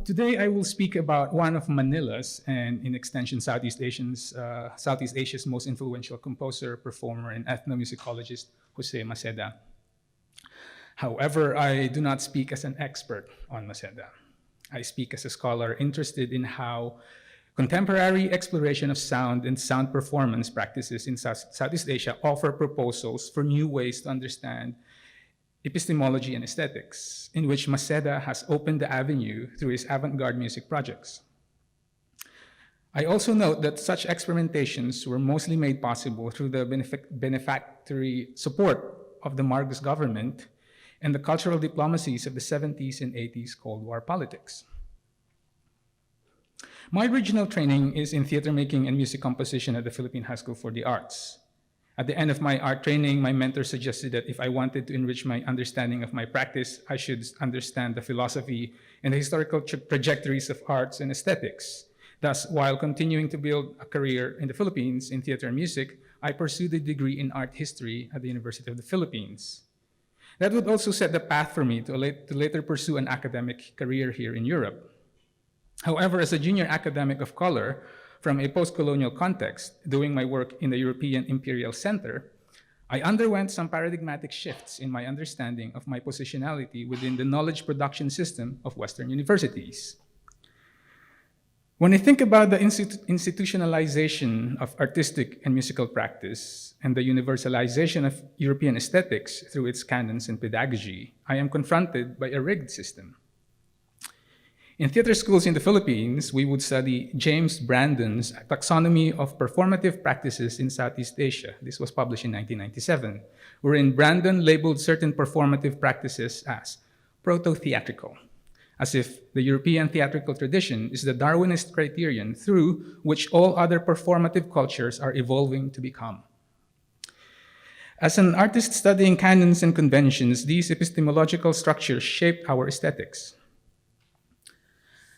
Today I will speak about one of Manila's and in extension Southeast Asia's most influential composer, performer, and ethnomusicologist, José Maceda. However, I do not speak as an expert on Maceda. I speak as a scholar interested in how contemporary exploration of sound and sound performance practices in Southeast Asia offer proposals for new ways to understand epistemology and aesthetics, in which Maceda has opened the avenue through his avant-garde music projects. I also note that such experimentations were mostly made possible through the benefactory support of the Marcos government and the cultural diplomacies of the 70s and 80s Cold War politics. My original training is in theater making and music composition at the Philippine High School for the Arts. At the end of my art training, my mentor suggested that if I wanted to enrich my understanding of my practice, I should understand the philosophy and the historical trajectories of arts and aesthetics. Thus, while continuing to build a career in the Philippines in theater and music, I pursued a degree in art history at the University of the Philippines. That would also set the path for me to later pursue an academic career here in Europe. However, as a junior academic of color, from a post-colonial context, doing my work in the European Imperial Center, I underwent some paradigmatic shifts in my understanding of my positionality within the knowledge production system of Western universities. When I think about the institutionalization of artistic and musical practice and the universalization of European aesthetics through its canons and pedagogy, I am confronted by a rigged system. In theater schools in the Philippines, we would study James Brandon's Taxonomy of Performative Practices in Southeast Asia. This was published in 1997, wherein Brandon labeled certain performative practices as proto-theatrical, as if the European theatrical tradition is the Darwinist criterion through which all other performative cultures are evolving to become. As an artist studying canons and conventions, these epistemological structures shaped our aesthetics.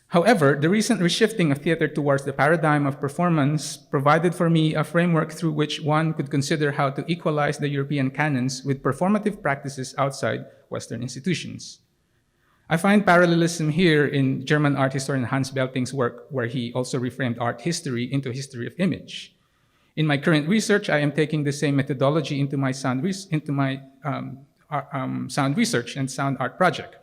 However, the recent reshifting of theater towards the paradigm of performance provided for me a framework through which one could consider how to equalize the European canons with performative practices outside Western institutions. I find parallelism here in German art historian Hans Belting's work, where he also reframed art history into a history of image. In my current research, I am taking the same methodology into my sound research and sound art project.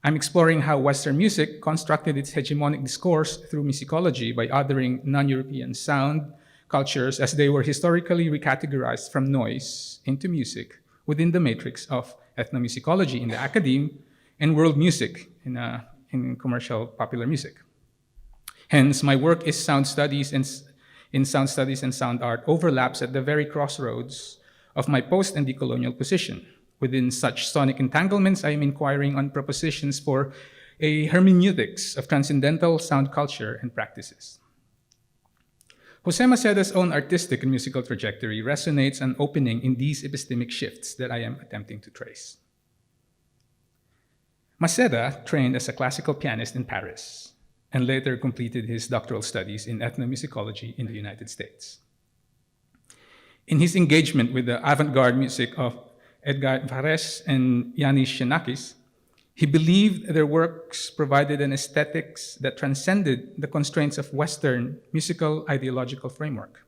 I'm exploring how Western music constructed its hegemonic discourse through musicology by othering non-European sound cultures as they were historically recategorized from noise into music within the matrix of ethnomusicology in the academe and world music in commercial popular music. Hence, my work is sound studies and sound art overlaps at the very crossroads of my post and decolonial position. Within such sonic entanglements, I am inquiring on propositions for a hermeneutics of transcendental sound culture and practices. José Maceda's own artistic and musical trajectory resonates an opening in these epistemic shifts that I am attempting to trace. Maceda trained as a classical pianist in Paris and later completed his doctoral studies in ethnomusicology in the United States. In his engagement with the avant-garde music of Edgar Varèse and Yanis Xenakis, he believed their works provided an aesthetics that transcended the constraints of Western musical ideological framework.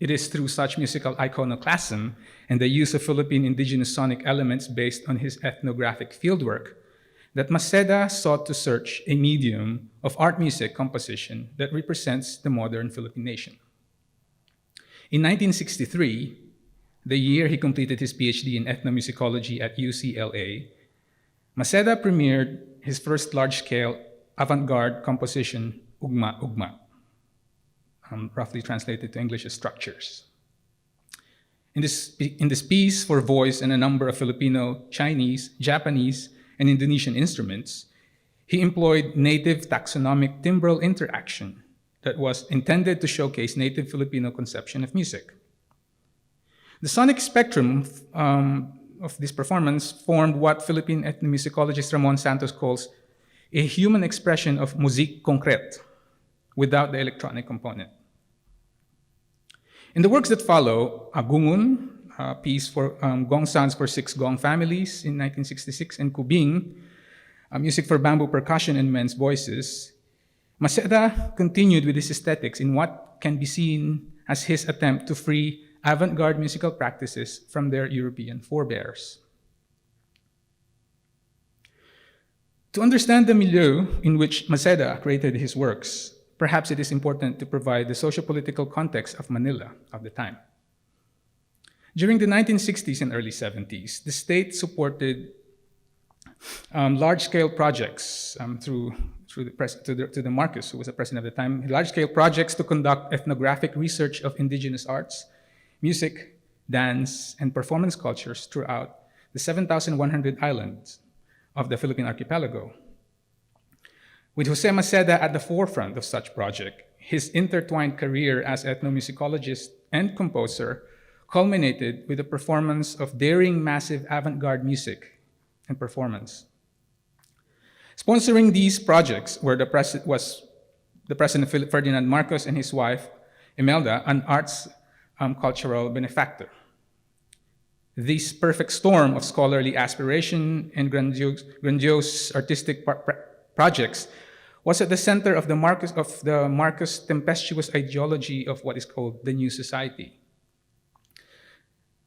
It is through such musical iconoclasm and the use of Philippine indigenous sonic elements based on his ethnographic fieldwork that Maceda sought to search a medium of art music composition that represents the modern Philippine nation. In 1963, the year he completed his PhD in ethnomusicology at UCLA, Maceda premiered his first large-scale avant-garde composition, Ugma, roughly translated to English as Structures. In this piece for voice and a number of Filipino, Chinese, Japanese, and Indonesian instruments, he employed native taxonomic timbral interaction that was intended to showcase native Filipino conception of music. The sonic spectrum of this performance formed what Philippine ethnomusicologist Ramon Santos calls a human expression of musique concrète without the electronic component. In the works that follow, Agungun, a piece for gong sounds for 6 gong families in 1966, and Kubing, music for bamboo percussion and men's voices, Maceda continued with his aesthetics in what can be seen as his attempt to free avant-garde musical practices from their European forebears. To understand the milieu in which Maceda created his works, perhaps it is important to provide the socio-political context of Manila of the time. During the 1960s and early 70s, the state supported large-scale projects through the Marcos, who was the president at the time, large-scale projects to conduct ethnographic research of indigenous arts, music, dance, and performance cultures throughout the 7,100 islands of the Philippine archipelago. With José Maceda at the forefront of such project, his intertwined career as ethnomusicologist and composer culminated with the performance of daring, massive avant-garde music and performance. Sponsoring these projects was the President Ferdinand Marcos and his wife, Imelda, an arts cultural benefactor. This perfect storm of scholarly aspiration and grandiose artistic projects was at the center of the Marcos tempestuous ideology of what is called the New Society.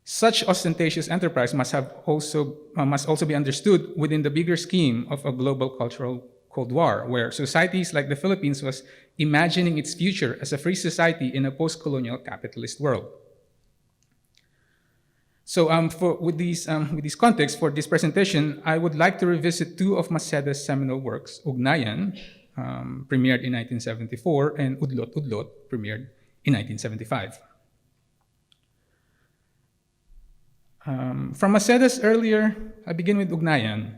Such ostentatious enterprise must also be understood within the bigger scheme of a global cultural Cold War, where societies like the Philippines was imagining its future as a free society in a post-colonial capitalist world. So with these contexts for this presentation, I would like to revisit two of Maceda's seminal works, Ugnayan, premiered in 1974, and Udlot-udlot, premiered in 1975. I begin with Ugnayan.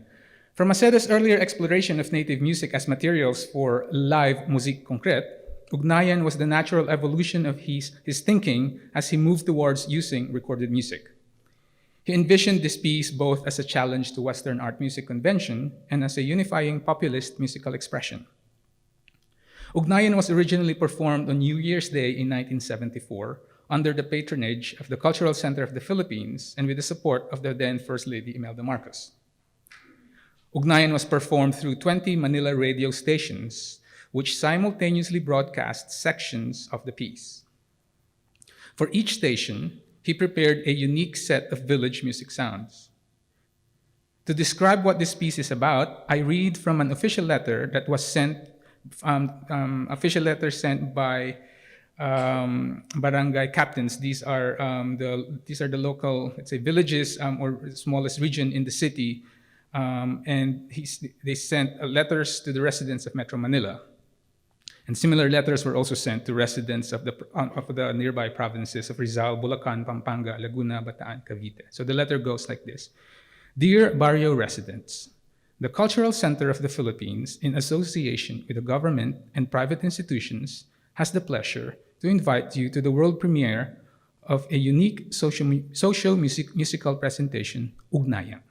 From Maceda's earlier exploration of native music as materials for live musique concrète, Ugnayan was the natural evolution of his thinking as he moved towards using recorded music. He envisioned this piece both as a challenge to Western art music convention and as a unifying populist musical expression. Ugnayan was originally performed on New Year's Day in 1974 under the patronage of the Cultural Center of the Philippines and with the support of the then First Lady Imelda Marcos. Ugnayan was performed through 20 Manila radio stations, which simultaneously broadcast sections of the piece. For each station, he prepared a unique set of village music sounds. To describe what this piece is about, I read from an official letter that was sent, by barangay captains. These are the local, let's say, villages or smallest region in the city, and they sent letters to the residents of Metro Manila. And similar letters were also sent to residents of the nearby provinces of Rizal, Bulacan, Pampanga, Laguna, Bataan, Cavite. So the letter goes like this. Dear Barrio residents, the Cultural Center of the Philippines, in association with the government and private institutions, has the pleasure to invite you to the world premiere of a unique musical presentation, Ugnayan.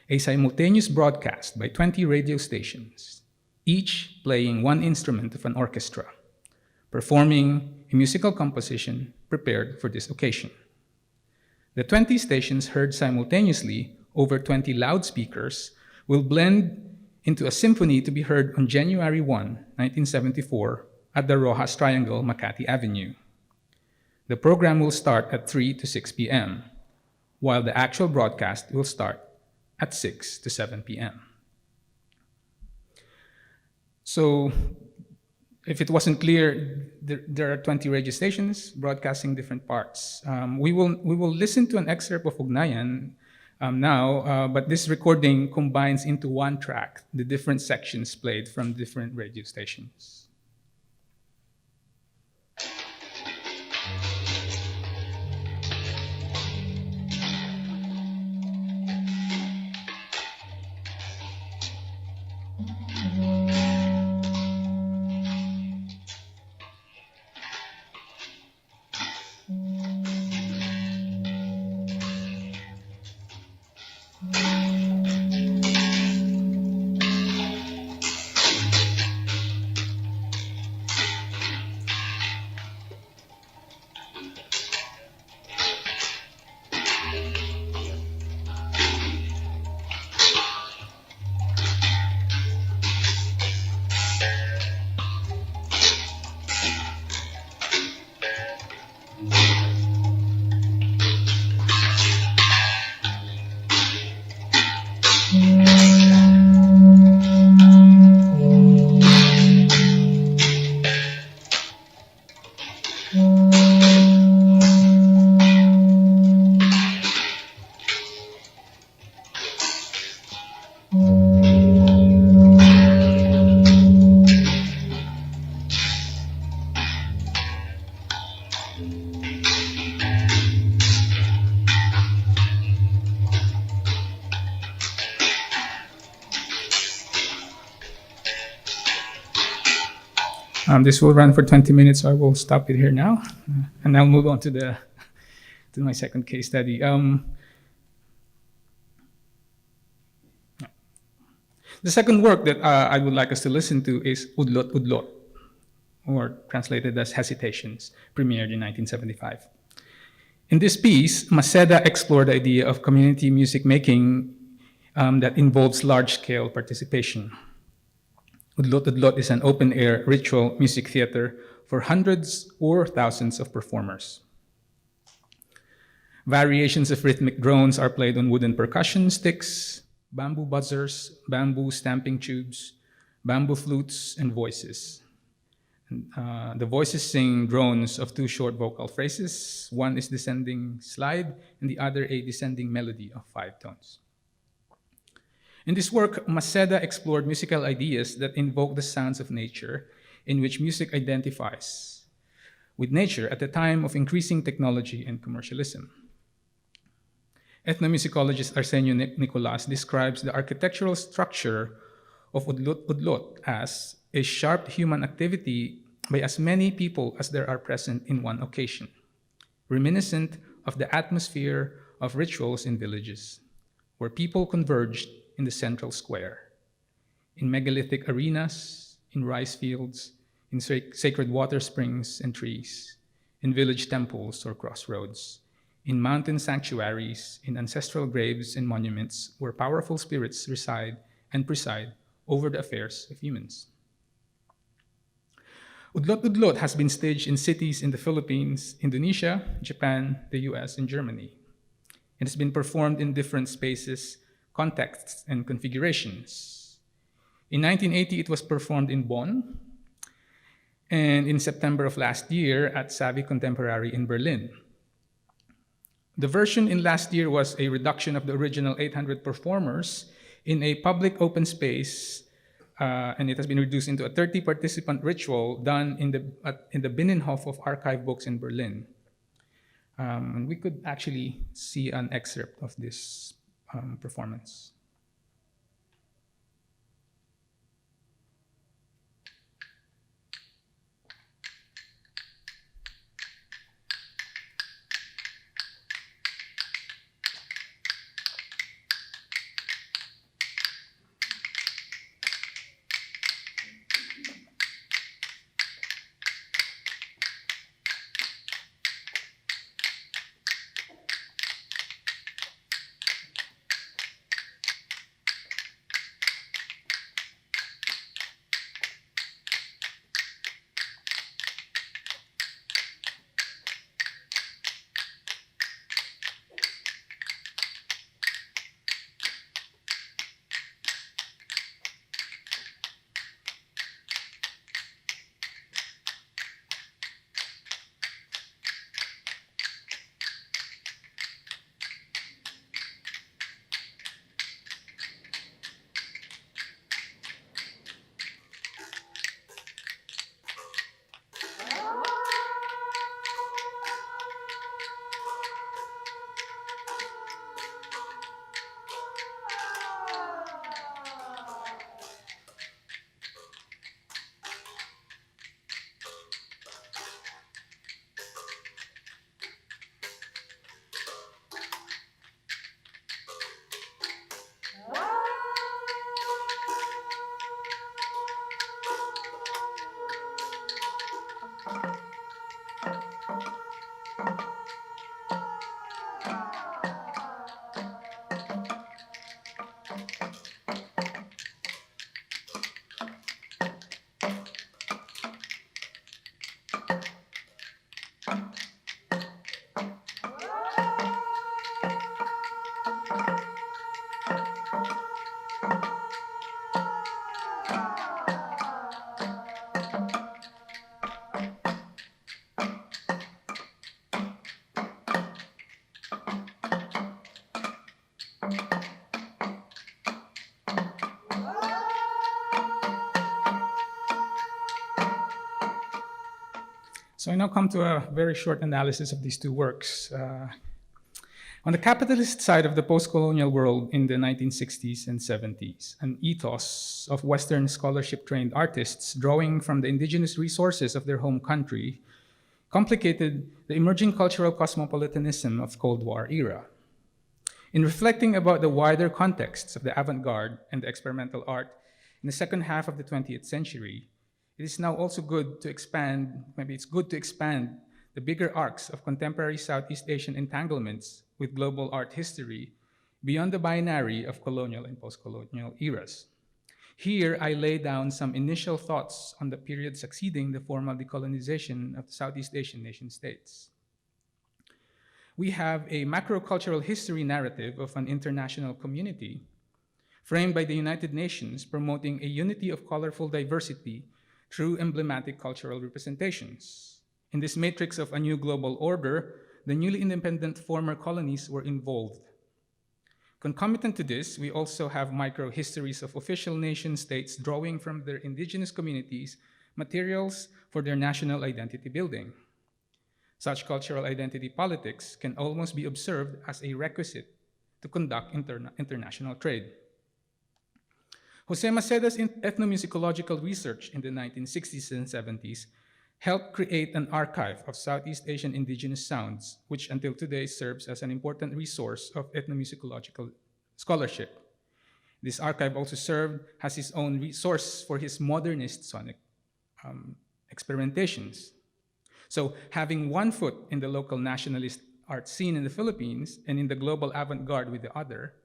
A simultaneous broadcast by 20 radio stations, each playing one instrument of an orchestra, performing a musical composition prepared for this occasion. The 20 stations heard simultaneously over 20 loudspeakers will blend into a symphony to be heard on January 1, 1974 at the Rojas Triangle, Makati Avenue. The program will start at 3 to 6 p.m., while the actual broadcast will start at 6 to 7 p.m. So, if it wasn't clear, there are 20 radio stations broadcasting different parts. We will listen to an excerpt of Ugnayan now, but this recording combines into one track the different sections played from different radio stations. This will run for 20 minutes, so I will stop it here now, and I'll move on to my second case study. The second work that I would like us to listen to is Udlot-udlot, or translated as Hesitations, premiered in 1975. In this piece, Maceda explored the idea of community music making that involves large-scale participation. Udlot-udlot is an open-air ritual music theater for hundreds or thousands of performers. Variations of rhythmic drones are played on wooden percussion sticks, bamboo buzzers, bamboo stamping tubes, bamboo flutes, and voices. The voices sing drones of two short vocal phrases. One is descending slide, and the other a descending melody of 5 tones. In this work, Maceda explored musical ideas that invoke the sounds of nature, in which music identifies with nature at a time of increasing technology and commercialism. Ethnomusicologist Arsenio Nicolas describes the architectural structure of Udlot-udlot as a sharp human activity by as many people as there are present in one occasion, reminiscent of the atmosphere of rituals in villages, where people converged in the central square, in megalithic arenas, in rice fields, in sacred water springs and trees, in village temples or crossroads, in mountain sanctuaries, in ancestral graves and monuments where powerful spirits reside and preside over the affairs of humans. Udlot-udlot has been staged in cities in the Philippines, Indonesia, Japan, the US, and Germany. It has been performed in different spaces, contexts, and configurations. In 1980, it was performed in Bonn, and in September of last year at Savvy Contemporary in Berlin. The version in last year was a reduction of the original 800 performers in a public open space, and it has been reduced into a 30-participant ritual done in the Binnenhof of Archive Books in Berlin. And we could actually see an excerpt of this performance. So I now come to a very short analysis of these two works. On the capitalist side of the post-colonial world in the 1960s and 70s, an ethos of Western scholarship-trained artists drawing from the indigenous resources of their home country complicated the emerging cultural cosmopolitanism of Cold War era. In reflecting about the wider contexts of the avant-garde and the experimental art in the second half of the 20th century, it is now also good to expand, maybe it's good to expand the bigger arcs of contemporary Southeast Asian entanglements with global art history beyond the binary of colonial and post-colonial eras. Here, I lay down some initial thoughts on the period succeeding the formal decolonization of the Southeast Asian nation-states. We have a macrocultural history narrative of an international community framed by the United Nations promoting a unity of colorful diversity through emblematic cultural representations. In this matrix of a new global order, the newly independent former colonies were involved. Concomitant to this, we also have micro-histories of official nation-states drawing from their indigenous communities materials for their national identity building. Such cultural identity politics can almost be observed as a requisite to conduct international trade. José Maceda's ethnomusicological research in the 1960s and 70s helped create an archive of Southeast Asian indigenous sounds, which until today serves as an important resource of ethnomusicological scholarship. This archive also served as his own resource for his modernist sonic experimentations. So having one foot in the local nationalist art scene in the Philippines and in the global avant-garde with the other,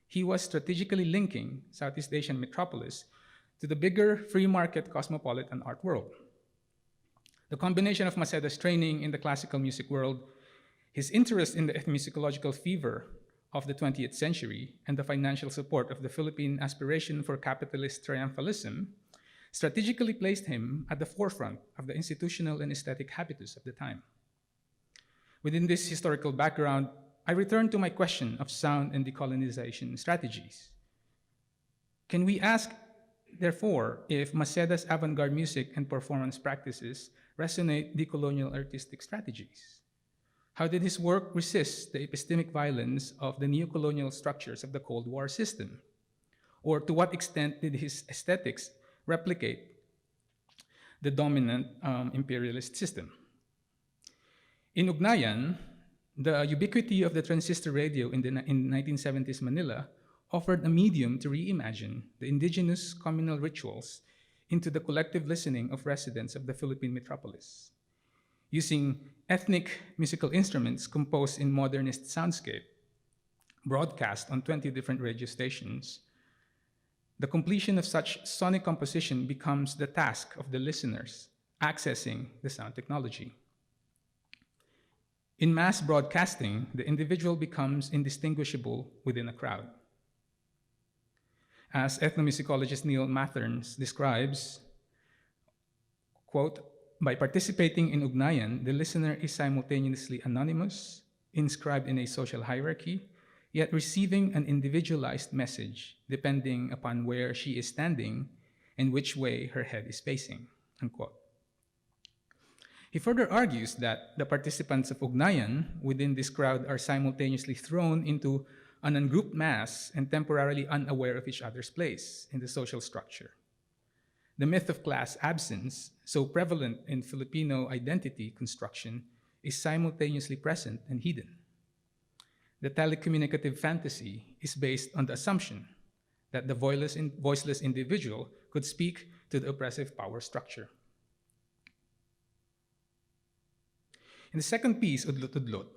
he was strategically linking Southeast Asian metropolis to the bigger free market cosmopolitan art world. The combination of Maceda's training in the classical music world, his interest in the ethnomusicological fever of the 20th century, and the financial support of the Philippine aspiration for capitalist triumphalism strategically placed him at the forefront of the institutional and aesthetic habitus of the time. Within this historical background, I return to my question of sound and decolonization strategies. Can we ask, therefore, if Maceda's avant-garde music and performance practices resonate decolonial artistic strategies? How did his work resist the epistemic violence of the neocolonial structures of the Cold War system? Or to what extent did his aesthetics replicate the dominant imperialist system? In Ugnayan, the ubiquity of the transistor radio in 1970s Manila offered a medium to reimagine the indigenous communal rituals into the collective listening of residents of the Philippine metropolis. Using ethnic musical instruments composed in modernist soundscape, broadcast on 20 different radio stations, the completion of such sonic composition becomes the task of the listeners accessing the sound technology. In mass broadcasting, the individual becomes indistinguishable within a crowd. As ethnomusicologist Neil Mathern describes, quote, by participating in Ugnayan, the listener is simultaneously anonymous, inscribed in a social hierarchy, yet receiving an individualized message depending upon where she is standing and which way her head is facing, unquote. He further argues that the participants of Ugnayan within this crowd are simultaneously thrown into an ungrouped mass and temporarily unaware of each other's place in the social structure. The myth of class absence, so prevalent in Filipino identity construction, is simultaneously present and hidden. The telecommunicative fantasy is based on the assumption that the voiceless individual could speak to the oppressive power structure. In the second piece, Udlot-udlot,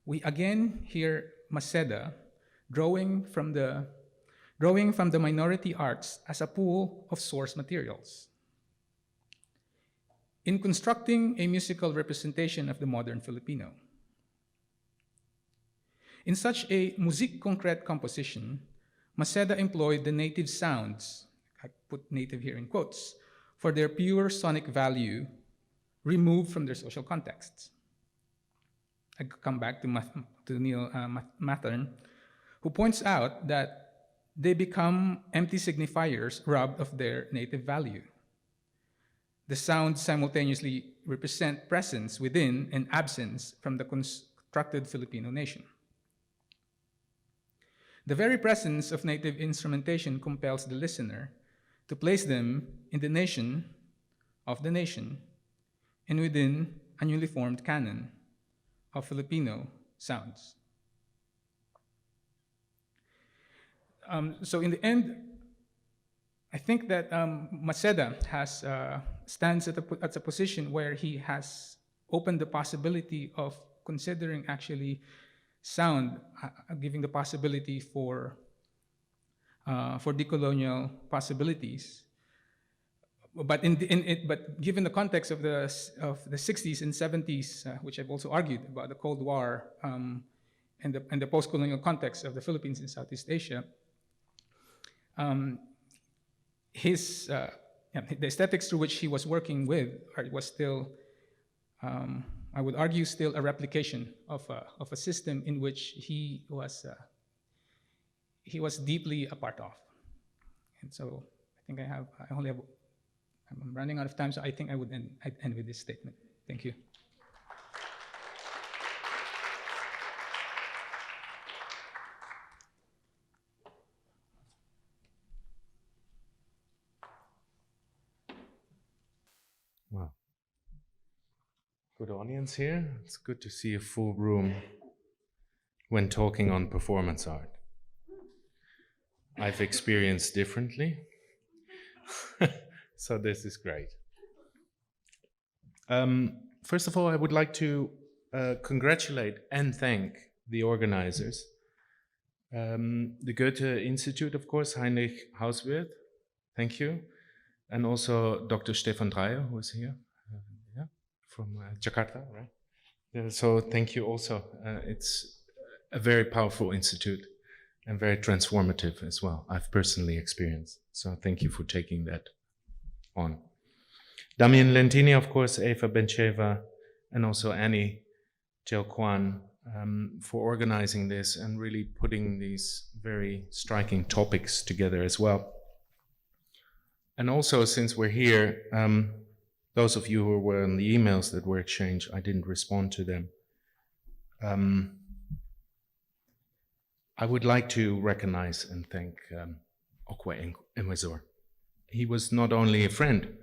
we again hear Maceda drawing from the minority arts as a pool of source materials. In constructing a musical representation of the modern Filipino, in such a musique concrète composition, Maceda employed the native sounds, I put native here in quotes, for their pure sonic value removed from their social contexts. I come back to Neil Mathern, who points out that they become empty signifiers robbed of their native value. The sounds simultaneously represent presence within and absence from the constructed Filipino nation. The very presence of native instrumentation compels the listener to place them in the nation of the nation and within a newly formed canon of Filipino sounds. So in the end, I think that Maceda stands at a position where he has opened the possibility of considering actually sound, giving the possibility for decolonial possibilities. But but given the context of the 60s and 70s, which I've also argued about the Cold War and the post-colonial context of the Philippines and Southeast Asia, the aesthetics through which he was working with was still, I would argue, still a replication of a system in which he was deeply a part of. And so I think I'm running out of time, so I think I'd end with this statement. Thank you. Wow. Good audience here. It's good to see a full room when talking on performance art. I've experienced differently. So this is great. First of all, I would like to congratulate and thank the organizers. The Goethe Institute, of course, Heinrich Hauswirth, thank you. And also Dr. Stefan Dreyer, who is here, from Jakarta, right? So thank you also. It's a very powerful institute and very transformative as well. I've personally experienced. So thank you for taking that on. Damian Lentini, of course, Eva Bencheva, and also Annie Jelkwan for organizing this and really putting these very striking topics together as well. And also, since we're here, those of you who were on the emails that were exchanged, I didn't respond to them. I would like to recognize and thank Okwe Emezor. He was not only a friend,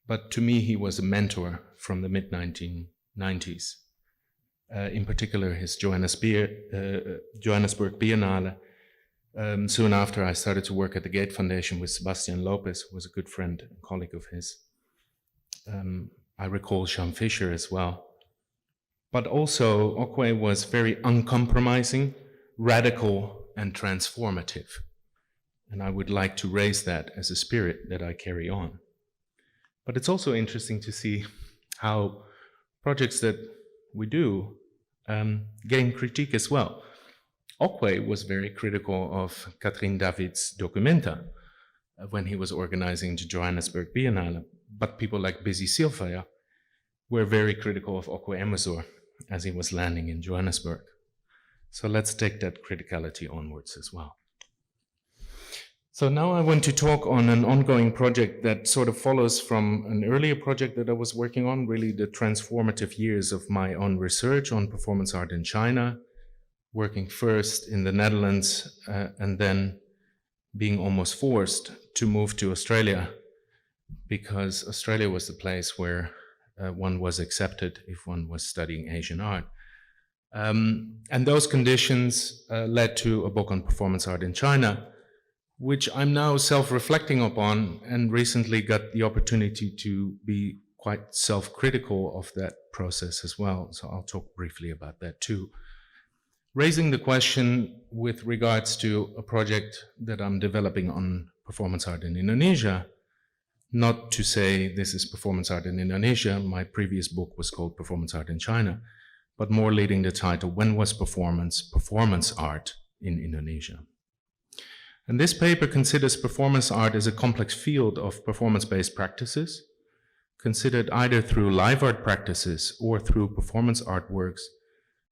but to me he was a mentor from the mid-1990s. In particular, his Johannesburg Biennale. Soon after, I started to work at the Gate Foundation with Sebastian Lopez, who was a good friend and colleague of his. I recall Jean Fischer as well. But also, Okwe was very uncompromising, radical, and transformative. And I would like to raise that as a spirit that I carry on. But it's also interesting to see how projects that we do gain critique as well. Okwe was very critical of Catherine David's Documenta when he was organizing the Johannesburg Biennale. But people like Busy Silva were very critical of Okwe Emezor as he was landing in Johannesburg. So let's take that criticality onwards as well. So now I want to talk on an ongoing project that sort of follows from an earlier project that I was working on, really the transformative years of my own research on performance art in China, working first in the Netherlands and then being almost forced to move to Australia, because Australia was the place where one was accepted if one was studying Asian art. And those conditions led to a book on performance art in China, which I'm now self-reflecting upon, and recently got the opportunity to be quite self-critical of that process as well. So I'll talk briefly about that too. Raising the question with regards to a project that I'm developing on performance art in Indonesia, not to say this is performance art in Indonesia, my previous book was called Performance Art in China, but more leading the title, When Was Performance Art in Indonesia? And this paper considers performance art as a complex field of performance-based practices, considered either through live art practices or through performance artworks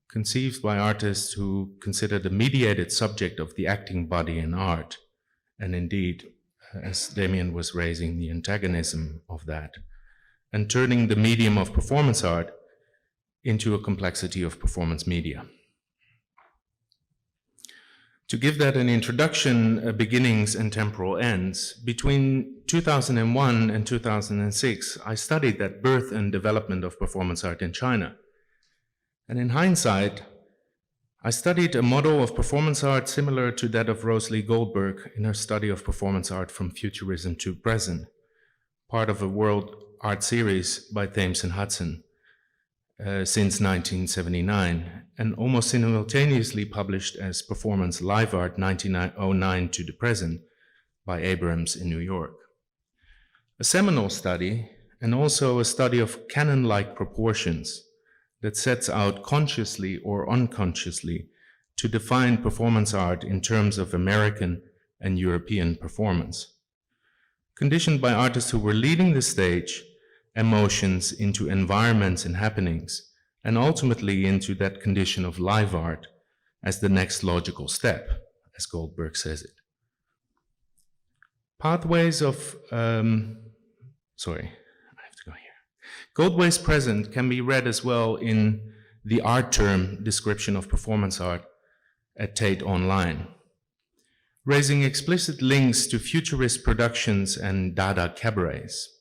conceived by artists who consider the mediated subject of the acting body in art, and indeed, as Damien was raising, the antagonism of that, and turning the medium of performance art into a complexity of performance media. To give that an introduction, beginnings and temporal ends, between 2001 and 2006, I studied that birth and development of performance art in China. And in hindsight, I studied a model of performance art similar to that of Rosalie Goldberg in her study of performance art from futurism to present, part of a world art series by Thames and Hudson since 1979, and almost simultaneously published as Performance Live Art 1909 to the present by Abrams in New York. A seminal study, and also a study of canon-like proportions that sets out consciously or unconsciously to define performance art in terms of American and European performance. Conditioned by artists who were leading the stage, emotions into environments and happenings, and ultimately into that condition of live art as the next logical step, as Goldberg says it. Pathways of, Goldway's present can be read as well in the art term description of performance art at Tate Online, raising explicit links to futurist productions and Dada cabarets.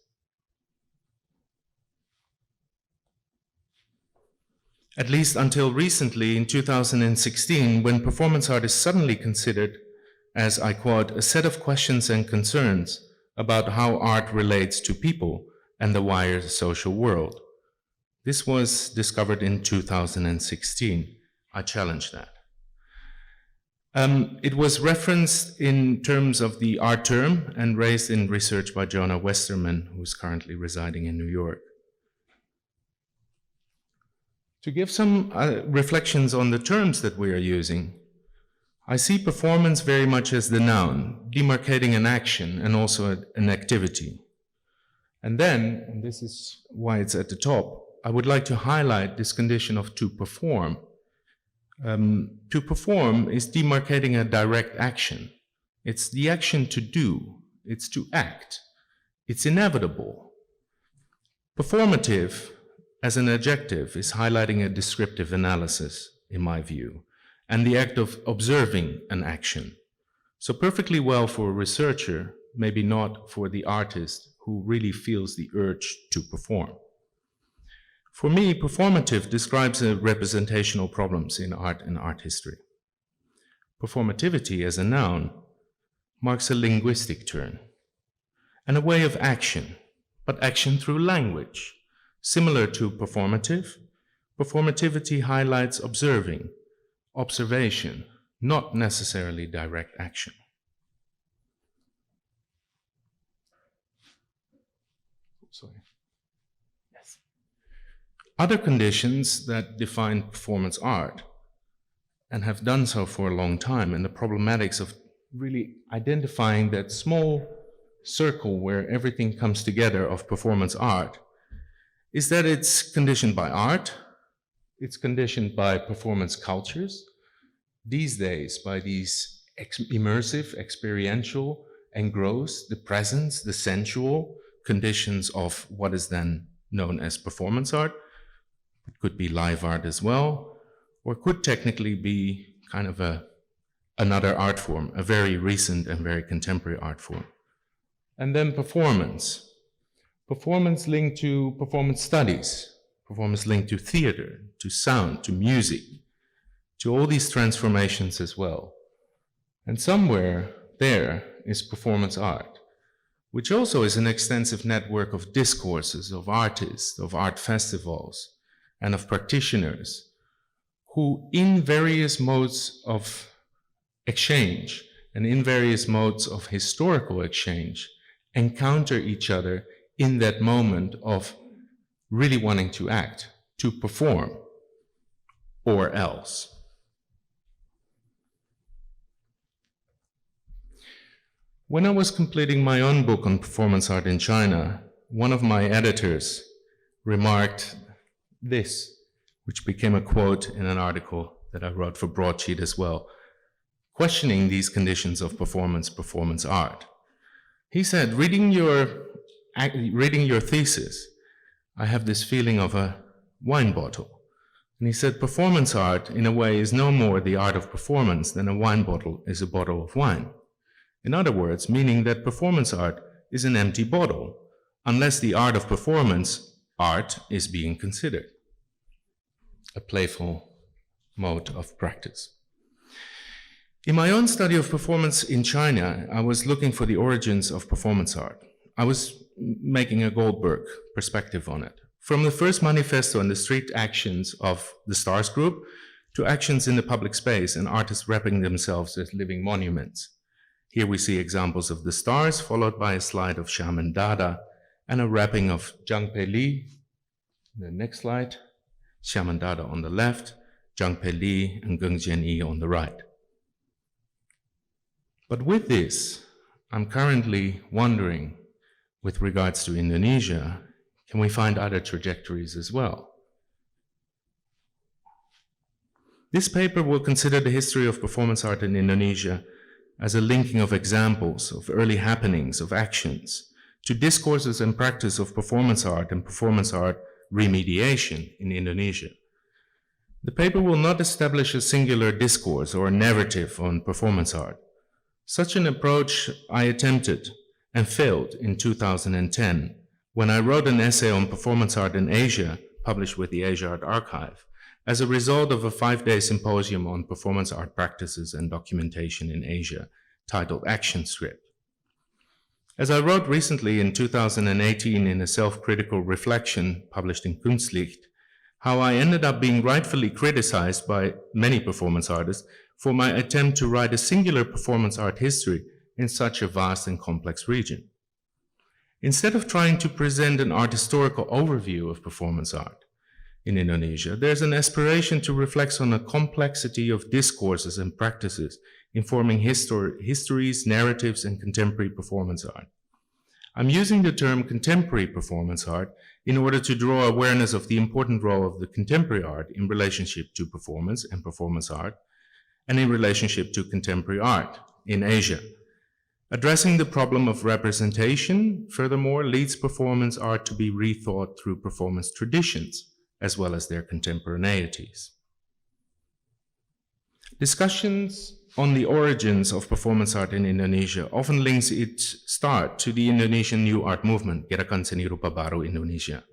At least until recently, in 2016, when performance art is suddenly considered as, I quote, a set of questions and concerns about how art relates to people and the wider social world. This was discovered in 2016. I challenge that. It was referenced in terms of the art term and raised in research by Jonah Westerman, who is currently residing in New York. To give some reflections on the terms that we are using, I see performance very much as the noun, demarcating an action and also an activity. And then, and this is why it's at the top, I would like to highlight this condition of to perform. To perform is demarcating a direct action. It's the action to do, it's to act, it's inevitable. Performative, as an adjective, is highlighting a descriptive analysis, in my view, and the act of observing an action. So perfectly well for a researcher, maybe not for the artist who really feels the urge to perform. For me, performative describes the representational problems in art and art history. Performativity as a noun marks a linguistic turn and a way of action, but action through language. Similar to performative, performativity highlights observing, observation, not necessarily direct action. Sorry. Yes. Other conditions that define performance art, and have done so for a long time, and the problematics of really identifying that small circle where everything comes together of performance art, is that it's conditioned by art, it's conditioned by performance cultures, these days by these immersive, experiential, engrossed, the presence, the sensual conditions of what is then known as performance art. It could be live art as well, or could technically be kind of another art form, a very recent and very contemporary art form. And then performance. Performance linked to performance studies, performance linked to theater, to sound, to music, to all these transformations as well. And somewhere there is performance art, which also is an extensive network of discourses, of artists, of art festivals, and of practitioners who in various modes of exchange and in various modes of historical exchange encounter each other in that moment of really wanting to act, to perform, or else. When I was completing my own book on performance art in China, one of my editors remarked this, which became a quote in an article that I wrote for Broadsheet as well, questioning these conditions of performance art. He said, reading your thesis, I have this feeling of a wine bottle, And he said, performance art, in a way, is no more the art of performance than a wine bottle is a bottle of wine. In other words, meaning that performance art is an empty bottle, unless the art of performance art is being considered. A playful mode of practice. In my own study of performance in China, I was looking for the origins of performance art. I was making a Goldberg perspective on it. From the first manifesto and the street actions of the Stars group to actions in the public space and artists wrapping themselves as living monuments. Here we see examples of the Stars, followed by a slide of Shaman Dada and a wrapping of Zhang Pei Li. The next slide, Shaman Dada on the left, Zhang Pei Li and Geng Jianyi on the right. But with this, I'm currently wondering, with regards to Indonesia, can we find other trajectories as well? This paper will consider the history of performance art in Indonesia as a linking of examples of early happenings, of actions, to discourses and practice of performance art and performance art remediation in Indonesia. The paper will not establish a singular discourse or narrative on performance art. Such an approach I attempted and failed in 2010 when I wrote an essay on performance art in Asia, published with the Asia Art Archive, as a result of a 5-day symposium on performance art practices and documentation in Asia, titled Action Script. As I wrote recently in 2018 in a self-critical reflection published in Kunsthistoriker, how I ended up being rightfully criticized by many performance artists for my attempt to write a singular performance art history in such a vast and complex region. Instead of trying to present an art historical overview of performance art in Indonesia, there's an aspiration to reflect on a complexity of discourses and practices informing histories, narratives, and contemporary performance art. I'm using the term contemporary performance art in order to draw awareness of the important role of the contemporary art in relationship to performance and performance art, and in relationship to contemporary art in Asia. Addressing the problem of representation, furthermore, leads performance art to be rethought through performance traditions, as well as their contemporaneities. Discussions on the origins of performance art in Indonesia often links its start to the Indonesian New Art Movement, Gerakan Seni Rupa Baru Indonesia.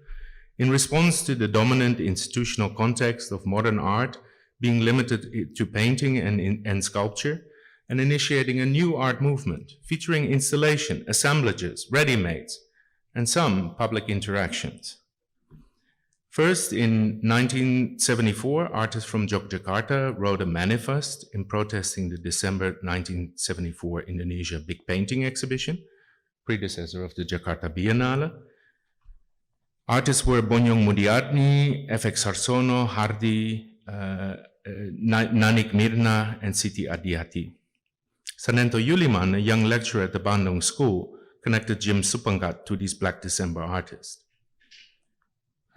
In response to the dominant institutional context of modern art being limited to painting and sculpture, and initiating a new art movement featuring installation, assemblages, ready-mades, and some public interactions. First, in 1974, artists from Yogyakarta wrote a manifest in protesting the December 1974 Indonesia Big Painting Exhibition, predecessor of the Jakarta Biennale. Artists were Bonyong Mudiarni, FX Harsono, Hardi, Nanik Mirna, and Siti Adiati. Sanento Yuliman, a young lecturer at the Bandung School, connected Jim Supangkat to these Black December artists.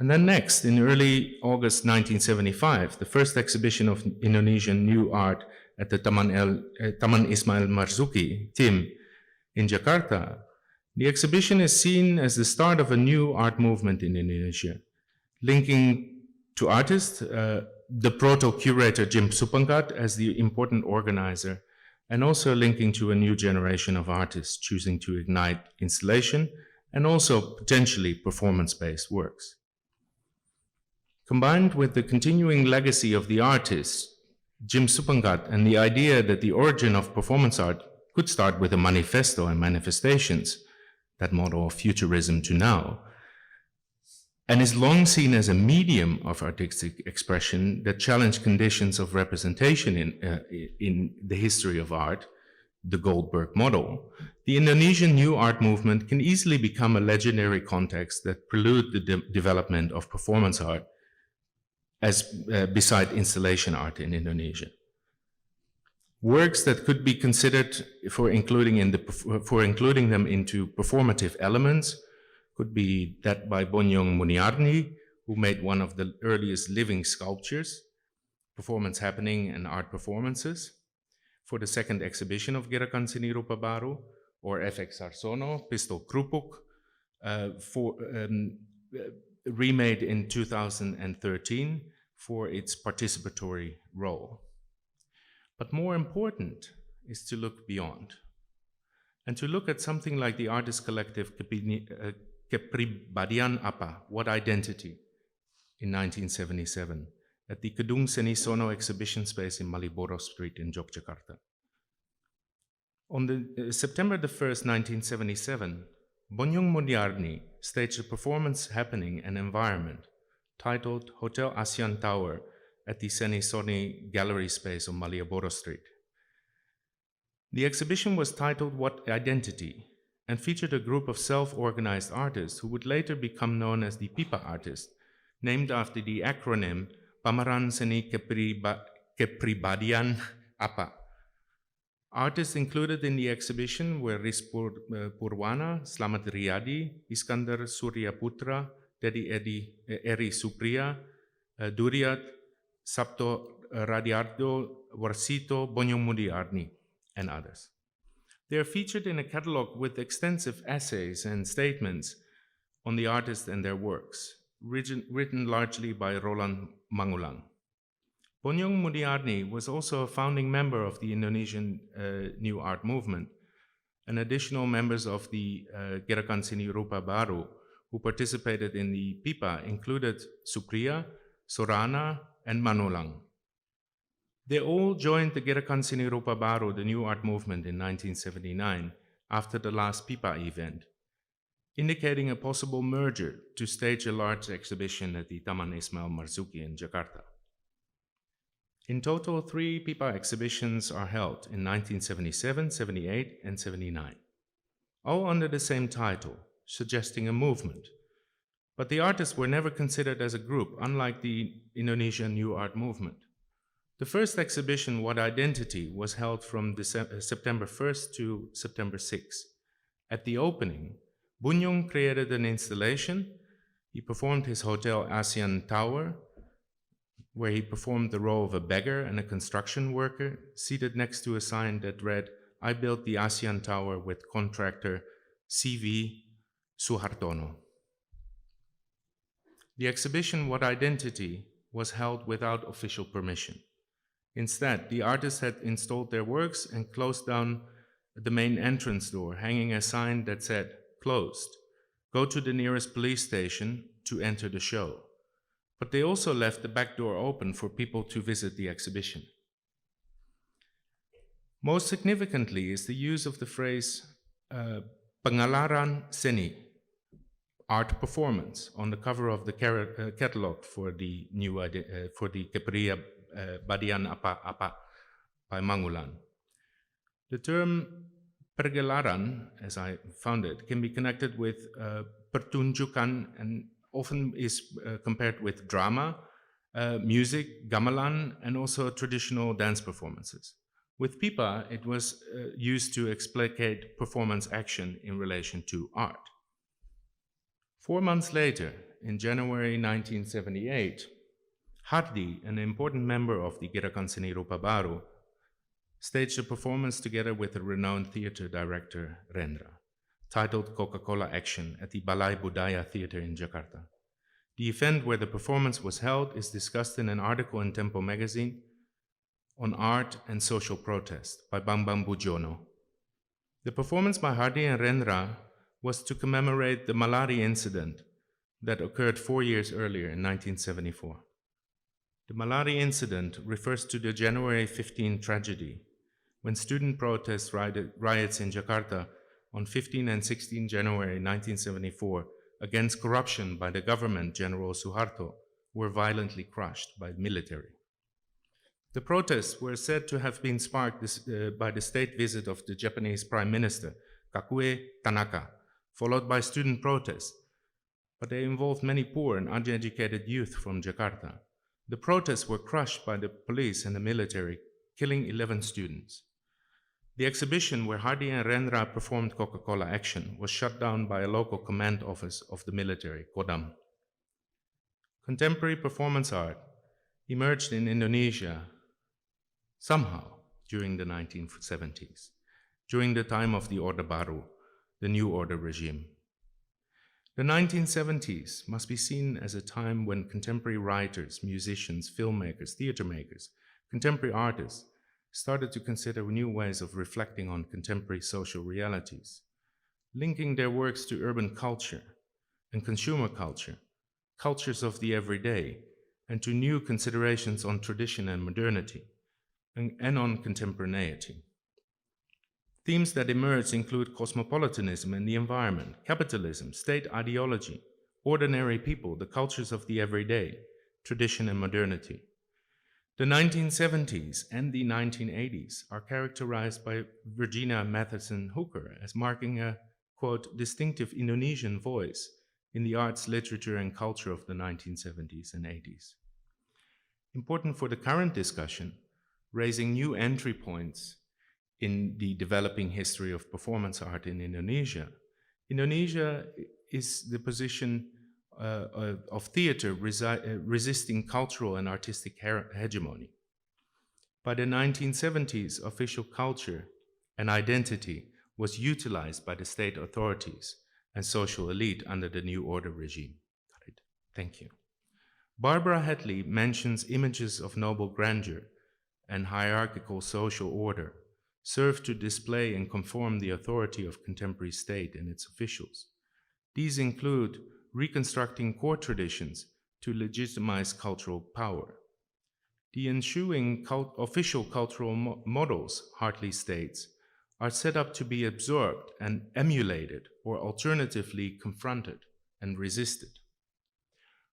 And then next, in early August 1975, the first exhibition of Indonesian new art at the Taman Ismail Marzuki, TIM, in Jakarta, the exhibition is seen as the start of a new art movement in Indonesia, linking to artists the proto-curator Jim Supangkat as the important organizer, and also linking to a new generation of artists choosing to ignite installation and also potentially performance-based works. Combined with the continuing legacy of the artist, Jim Supangkat, and the idea that the origin of performance art could start with a manifesto and manifestations, that model of futurism to now, and is long seen as a medium of artistic expression that challenged conditions of representation in the history of art, the Goldberg model, the Indonesian new art movement can easily become a legendary context that prelude the development of performance art as beside installation art in Indonesia. Works that could be considered for including them into performative elements could be that by Bonyong Mudiarni, who made one of the earliest living sculptures, performance happening and art performances, for the second exhibition of Gerakan Seni Rupa Baru, or FX Harsono, Pistol Krupuk, remade in 2013 for its participatory role. But more important is to look beyond and to look at something like the artist collective Kepribadian Apa, What Identity, in 1977 at the Gedung Seni Sono exhibition space in Malioboro Street in Yogyakarta. On September 1st, 1977, Bonyung Mulyarni staged a performance happening and environment titled Hotel ASEAN Tower at the Seni Soni gallery space on Malioboro Street. The exhibition was titled What Identity and featured a group of self-organized artists who would later become known as the Pipa artists, named after the acronym Pameran Seni Kepribadian Apa. Artists included in the exhibition were Riz Purwana, Slamet Riyadi, Iskandar Surya Putra, Dedi Eri Supriya, Duriat, Sabto Radiardo, Warsito, Bonyung Mulyarni, and others. They are featured in a catalog with extensive essays and statements on the artists and their works, written largely by Roland Mangulang. Bonyung Mulyarni was also a founding member of the Indonesian New Art Movement, and additional members of the Gerakan Seni Rupa Baru who participated in the Pipa included Supriya, Sorana, and Manulang. They all joined the Gerakan Seni Rupa Baru, the New Art Movement, in 1979 after the last Pipa event, indicating a possible merger to stage a large exhibition at the Taman Ismail Marzuki in Jakarta. In total, 3 Pipa exhibitions are held in 1977, 78, and 79, all under the same title, suggesting a movement. But the artists were never considered as a group, unlike the Indonesian New Art Movement. The first exhibition, What Identity, was held from September 1st to September 6th. At the opening, Bonyung created an installation. He performed his Hotel ASEAN Tower, where he performed the role of a beggar and a construction worker, seated next to a sign that read, "I built the ASEAN Tower with contractor C.V. Suhartono." The exhibition, What Identity, was held without official permission. Instead, the artists had installed their works and closed down the main entrance door, hanging a sign that said, "Closed. Go to the nearest police station to enter the show." But they also left the back door open for people to visit the exhibition. Most significantly is the use of the phrase Pengalaran Seni, art performance, on the cover of the catalog for the Kepribadian Apa by Mangulang. The term pergelaran, as I found it, can be connected with pertunjukan and often is compared with drama, music, gamelan, and also traditional dance performances. With Pipa, it was used to explicate performance action in relation to art. 4 months later, in January 1978, Hardi, an important member of the Gerakan Seni Rupa Baru, staged a performance together with the renowned theater director Rendra, titled Coca-Cola Action at the Balai Budaya Theater in Jakarta. The event where the performance was held is discussed in an article in Tempo magazine on art and social protest by Bambang Bujono. The performance by Hardi and Rendra was to commemorate the Malari incident that occurred 4 years earlier in 1974. The Malari incident refers to the January 15 tragedy, when student protest riots in Jakarta on 15 and 16 January 1974 against corruption by the government, General Suharto, were violently crushed by the military. The protests were said to have been sparked by the state visit of the Japanese Prime Minister, Kakue Tanaka, followed by student protests, but they involved many poor and uneducated youth from Jakarta. The protests were crushed by the police and the military, killing 11 students. The exhibition where Hardi and Rendra performed Coca-Cola Action was shut down by a local command office of the military, Kodam. Contemporary performance art emerged in Indonesia somehow during the 1970s, during the time of the Orde Baru, the New Order regime. The 1970s must be seen as a time when contemporary writers, musicians, filmmakers, theater makers, contemporary artists started to consider new ways of reflecting on contemporary social realities, linking their works to urban culture and consumer culture, cultures of the everyday, and to new considerations on tradition and modernity, and on contemporaneity. Themes that emerge include cosmopolitanism and the environment, capitalism, state ideology, ordinary people, the cultures of the everyday, tradition and modernity. The 1970s and the 1980s are characterized by Virginia Matheson Hooker as marking a, quote, distinctive Indonesian voice in the arts, literature, and culture of the 1970s and 80s. Important for the current discussion, raising new entry points in the developing history of performance art in Indonesia. Indonesia is the position of theater resisting cultural and artistic hegemony. By the 1970s, official culture and identity was utilized by the state authorities and social elite under the New Order regime. Got it. Thank you. Barbara Hadley mentions images of noble grandeur and hierarchical social order serve to display and conform the authority of contemporary state and its officials. These include reconstructing core traditions to legitimize cultural power. The ensuing official cultural models, Hartley states, are set up to be absorbed and emulated or alternatively confronted and resisted.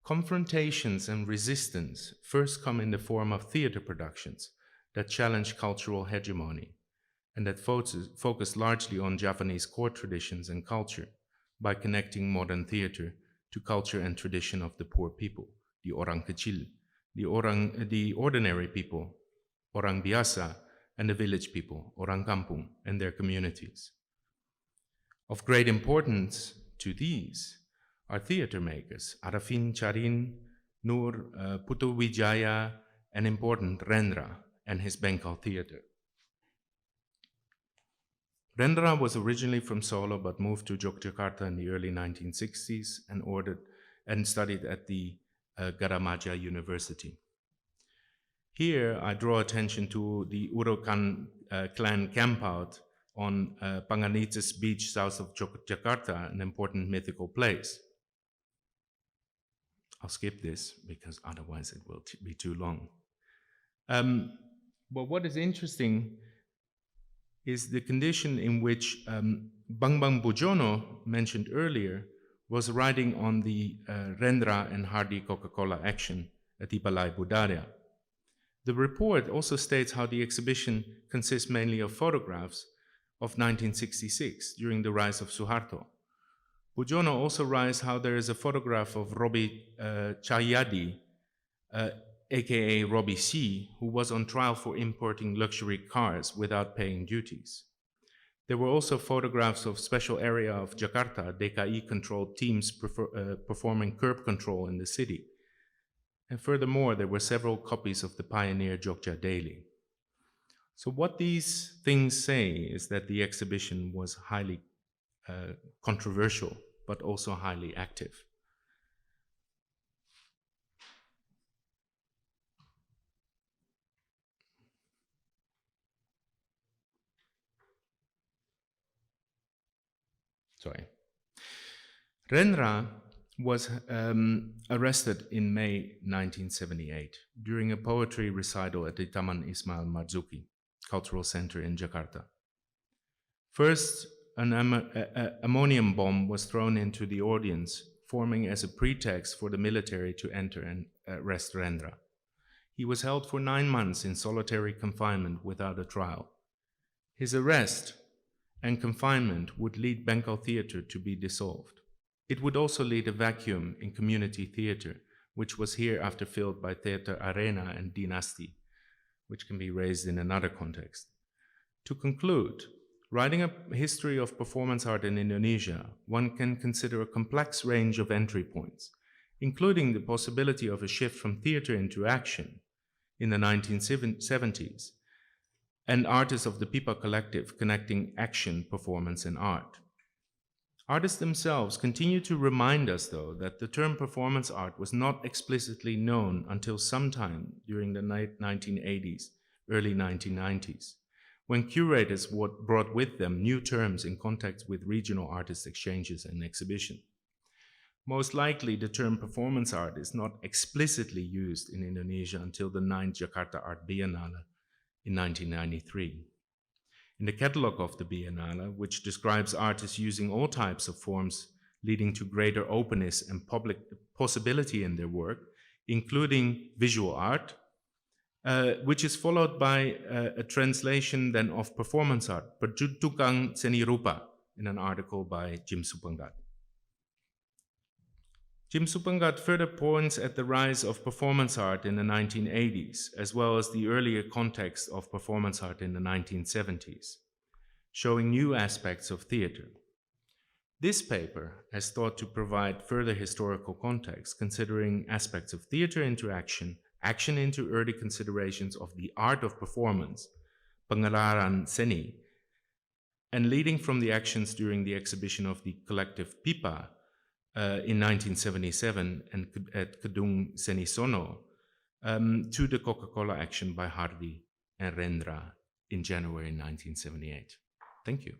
Confrontations and resistance first come in the form of theater productions that challenge cultural hegemony and that focus largely on Javanese core traditions and culture by connecting modern theater to culture and tradition of the poor people, the orang kecil, the ordinary people, orang biasa, and the village people, orang kampung, and their communities. Of great importance to these are theater makers, Arifin Charin, Nur Putu Wijaya, and important Rendra and his Bengal theater. Rendra was originally from Solo but moved to Yogyakarta in the early 1960s and studied at the Gadamaja University. Here, I draw attention to the Urokan clan campout on Panganites Beach south of Jakarta, an important mythical place. I'll skip this because otherwise it will be too long. But what is interesting is the condition in which Bambang Bujono, mentioned earlier, was riding on the Rendra and Hardy Coca-Cola action at the Balai Budaya. The report also states how the exhibition consists mainly of photographs of 1966 during the rise of Suharto. Bujono also writes how there is a photograph of Robi Chahyadi, aka Robbie C., who was on trial for importing luxury cars without paying duties. There were also photographs of special area of Jakarta, DKI-controlled teams performing curb control in the city. And furthermore, there were several copies of the Pioneer Jogja Daily. So what these things say is that the exhibition was highly controversial, but also highly active. Rendra was arrested in May 1978 during a poetry recital at the Taman Ismail Marzuki Cultural Center in Jakarta. First, an ammonium bomb was thrown into the audience, forming as a pretext for the military to enter and arrest Rendra. He was held for 9 months in solitary confinement without a trial. His arrest and confinement would lead Bengal theater to be dissolved. It would also lead a vacuum in community theater, which was hereafter filled by Theater Arena and Dynasty, which can be raised in another context. To conclude, writing a history of performance art in Indonesia, one can consider a complex range of entry points, including the possibility of a shift from theater into action in the 1970s, and artists of the Pipa Collective connecting action, performance, and art. Artists themselves continue to remind us, though, that the term performance art was not explicitly known until sometime during the 1980s, early 1990s, when curators brought with them new terms in contact with regional artist exchanges and exhibition. Most likely, the term performance art is not explicitly used in Indonesia until the 9th Jakarta Art Biennale in 1993. In the catalogue of the Biennale, which describes artists using all types of forms leading to greater openness and public possibility in their work, including visual art, which is followed by a translation then of performance art, Pertunjukan Seni Rupa, in an article by Jim Supenggat. Jim Supenggat further points at the rise of performance art in the 1980s, as well as the earlier context of performance art in the 1970s, showing new aspects of theater. This paper has thought to provide further historical context, considering aspects of theater interaction, action into early considerations of the art of performance, pengelaran seni, and leading from the actions during the exhibition of the collective Pipa in 1977 and at Gedung Seni Sono to the Coca-Cola action by Hardy and Rendra in January 1978. Thank you.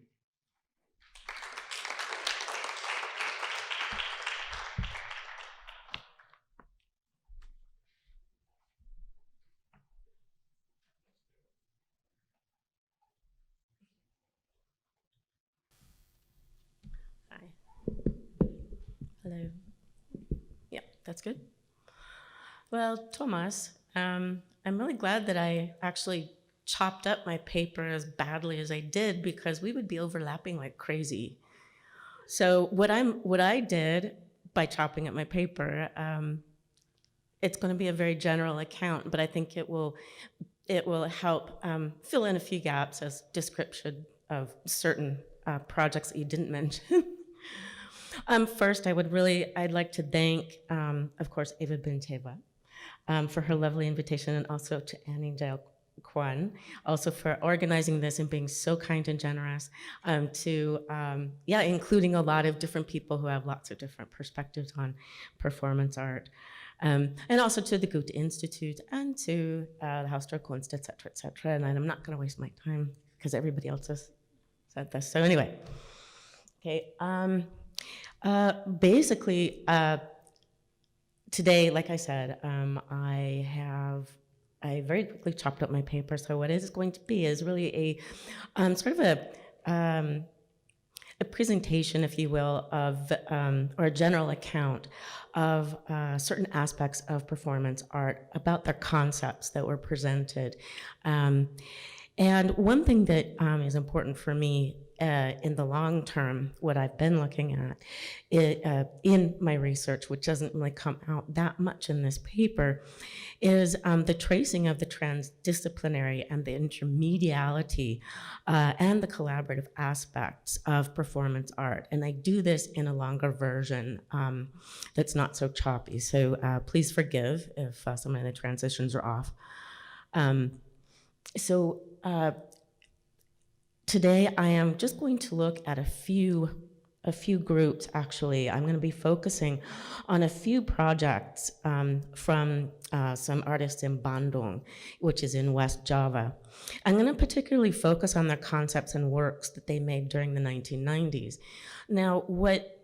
Hello. Yeah, that's good. Well, Thomas, I'm really glad that I actually chopped up my paper as badly as I did, because we would be overlapping like crazy. So what I did by chopping up my paper, it's going to be a very general account, but I think it will help fill in a few gaps as description of certain projects that you didn't mention. First, I'd like to thank, of course, Eva Binteva for her lovely invitation, and also to Annie Jael Kwan, also for organizing this and being so kind and generous, including a lot of different people who have lots of different perspectives on performance art. And also to the Goethe Institute and to the Haus der Kunst, et cetera, and I'm not gonna waste my time because everybody else has said this. So anyway, okay. Basically, today, like I said, I very quickly chopped up my paper. So what it is going to be is really a sort of a presentation, if you will, of or a general account of certain aspects of performance art, about their concepts that were presented. And one thing that is important for me in the long term, what I've been looking at in my research, which doesn't really come out that much in this paper, is the tracing of the transdisciplinary and the intermediality and the collaborative aspects of performance art. And I do this in a longer version that's not so choppy. So please forgive if some of the transitions are off. Today, I am just going to look at a few groups, actually. I'm going to be focusing on a few projects from some artists in Bandung, which is in West Java. I'm going to particularly focus on their concepts and works that they made during the 1990s. Now, what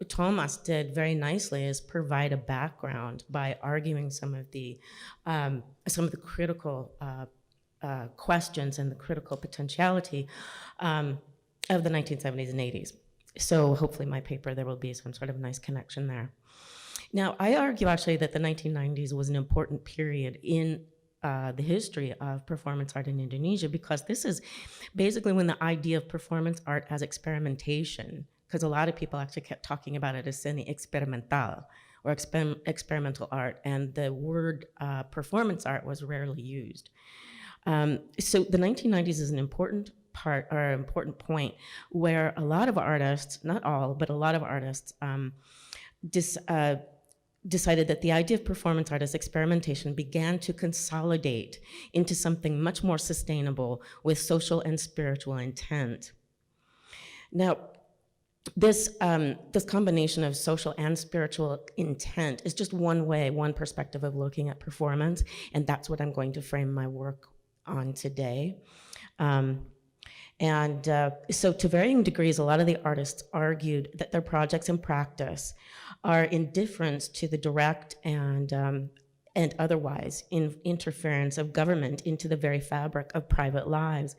Thomas did very nicely is provide a background by arguing some of the critical questions and the critical potentiality of the 1970s and 80s. So hopefully my paper, there will be some sort of nice connection there. Now, I argue actually that the 1990s was an important period in the history of performance art in Indonesia, because this is basically when the idea of performance art as experimentation, because a lot of people actually kept talking about it as seni experimental, or experimental art, and the word performance art was rarely used. So the 1990s is an important part, or an important point, where a lot of artists, not all, but a lot of artists decided that the idea of performance art as experimentation began to consolidate into something much more sustainable with social and spiritual intent. Now, this combination of social and spiritual intent is just one way, one perspective of looking at performance, and that's what I'm going to frame my work on today. So to varying degrees, a lot of the artists argued that their projects and practice are indifference to the direct and otherwise interference of government into the very fabric of private lives,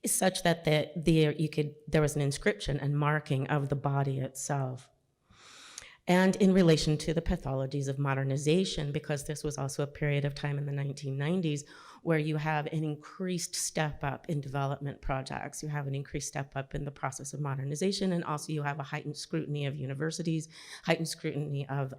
such that there was an inscription and marking of the body itself. And in relation to the pathologies of modernization, because this was also a period of time in the 1990s where you have an increased step up in development projects, you have an increased step up in the process of modernization, and also you have a heightened scrutiny of universities, heightened scrutiny of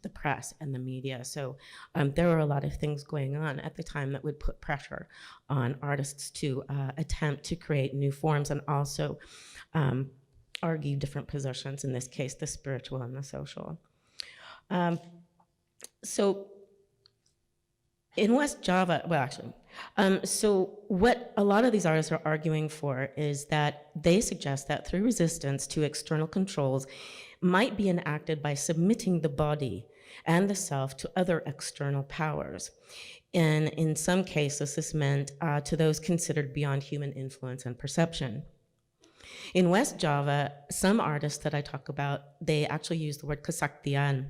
the press and the media. So there were a lot of things going on at the time that would put pressure on artists to attempt to create new forms and also argue different positions, in this case, the spiritual and the social. So in West Java, well, actually, so what a lot of these artists are arguing for is that they suggest that through resistance to external controls might be enacted by submitting the body and the self to other external powers. And in some cases, this meant to those considered beyond human influence and perception. In West Java, some artists that I talk about, they actually use the word kesaktian.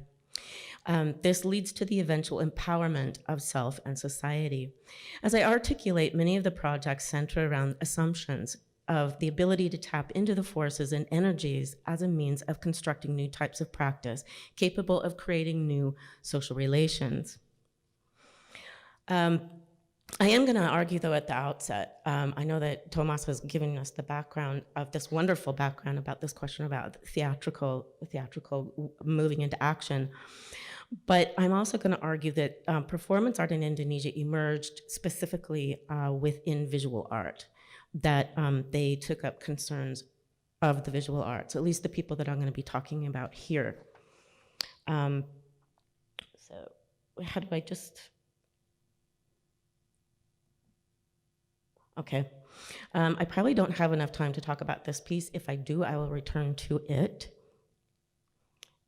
This leads to the eventual empowerment of self and society. As I articulate, many of the projects center around assumptions of the ability to tap into the forces and energies as a means of constructing new types of practice, capable of creating new social relations. I am going to argue, though, at the outset, I know that Thomas has given us the background of this wonderful background about this question about theatrical moving into action. But I'm also going to argue that performance art in Indonesia emerged specifically within visual art, that they took up concerns of the visual arts, at least the people that I'm going to be talking about here. So how do I just... Okay. I probably don't have enough time to talk about this piece. If I do, I will return to it.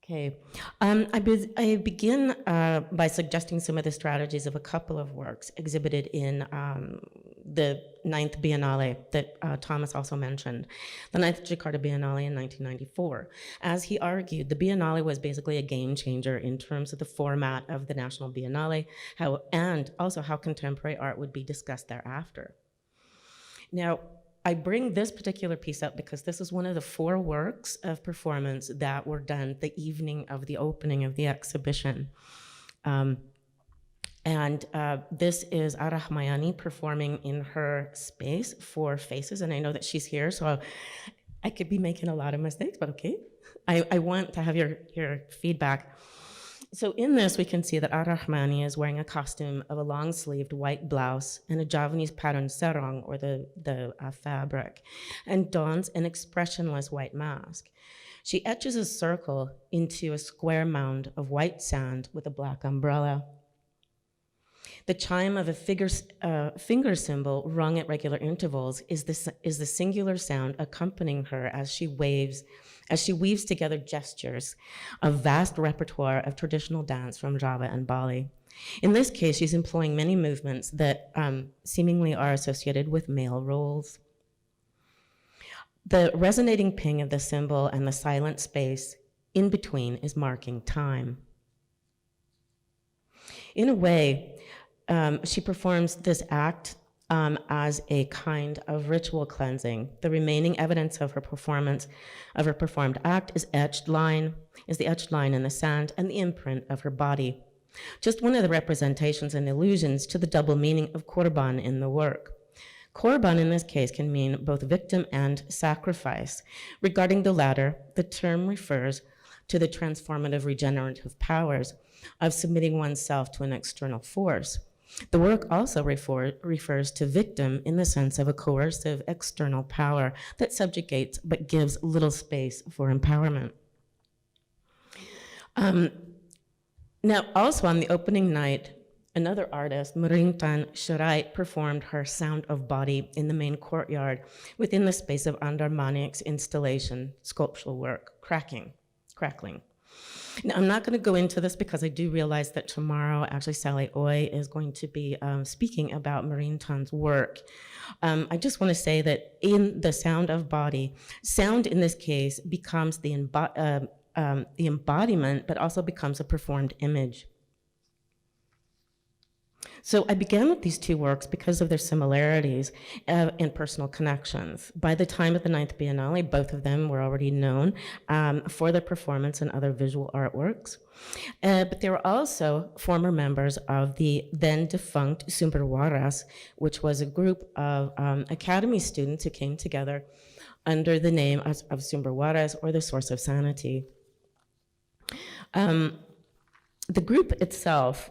Okay. I begin by suggesting some of the strategies of a couple of works exhibited in the 9th Biennale that Thomas also mentioned, the 9th Jakarta Biennale in 1994. As he argued, the Biennale was basically a game changer in terms of the format of the National Biennale, and also how contemporary art would be discussed thereafter. Now, I bring this particular piece up because this is one of the 4 works of performance that were done the evening of the opening of the exhibition. This is Arahmayani performing in her space, 4 Faces, and I know that she's here, so I could be making a lot of mistakes, but okay. I want to have your feedback. So in this, we can see that Arahmani is wearing a costume of a long-sleeved white blouse and a Javanese pattern sarong, or the fabric, and dons an expressionless white mask. She etches a circle into a square mound of white sand with a black umbrella. The chime of a finger cymbal rung at regular intervals is the singular sound accompanying her as she weaves together gestures, a vast repertoire of traditional dance from Java and Bali. In this case, she's employing many movements that seemingly are associated with male roles. The resonating ping of the cymbal and the silent space in between is marking time. In a way, she performs this act as a kind of ritual cleansing. The remaining evidence of her performance, of her performed act, is the etched line in the sand and the imprint of her body. Just one of the representations and allusions to the double meaning of korban in the work. Korban in this case can mean both victim and sacrifice. Regarding the latter, the term refers to the transformative regenerative powers of submitting oneself to an external force. The work also refers to victim in the sense of a coercive external power that subjugates but gives little space for empowerment. Now, also on the opening night, Another artist, Merintan Shirai, performed her Sound of Body in the main courtyard within the space of Andar Manik's installation, sculptural work, Crackling. Now, I'm not going to go into this because I do realize that tomorrow, actually, Sally Oy is going to be speaking about Merintan's work. I just want to say that in the Sound of Body, sound in this case becomes the embodiment, but also becomes a performed image. So I began with these two works because of their similarities and personal connections. By the time of the 9th Biennale, both of them were already known for their performance and other visual artworks. But they were also former members of the then defunct Sumberwaras, which was a group of academy students who came together under the name of Sumberwaras, or the Source of Sanity. The group itself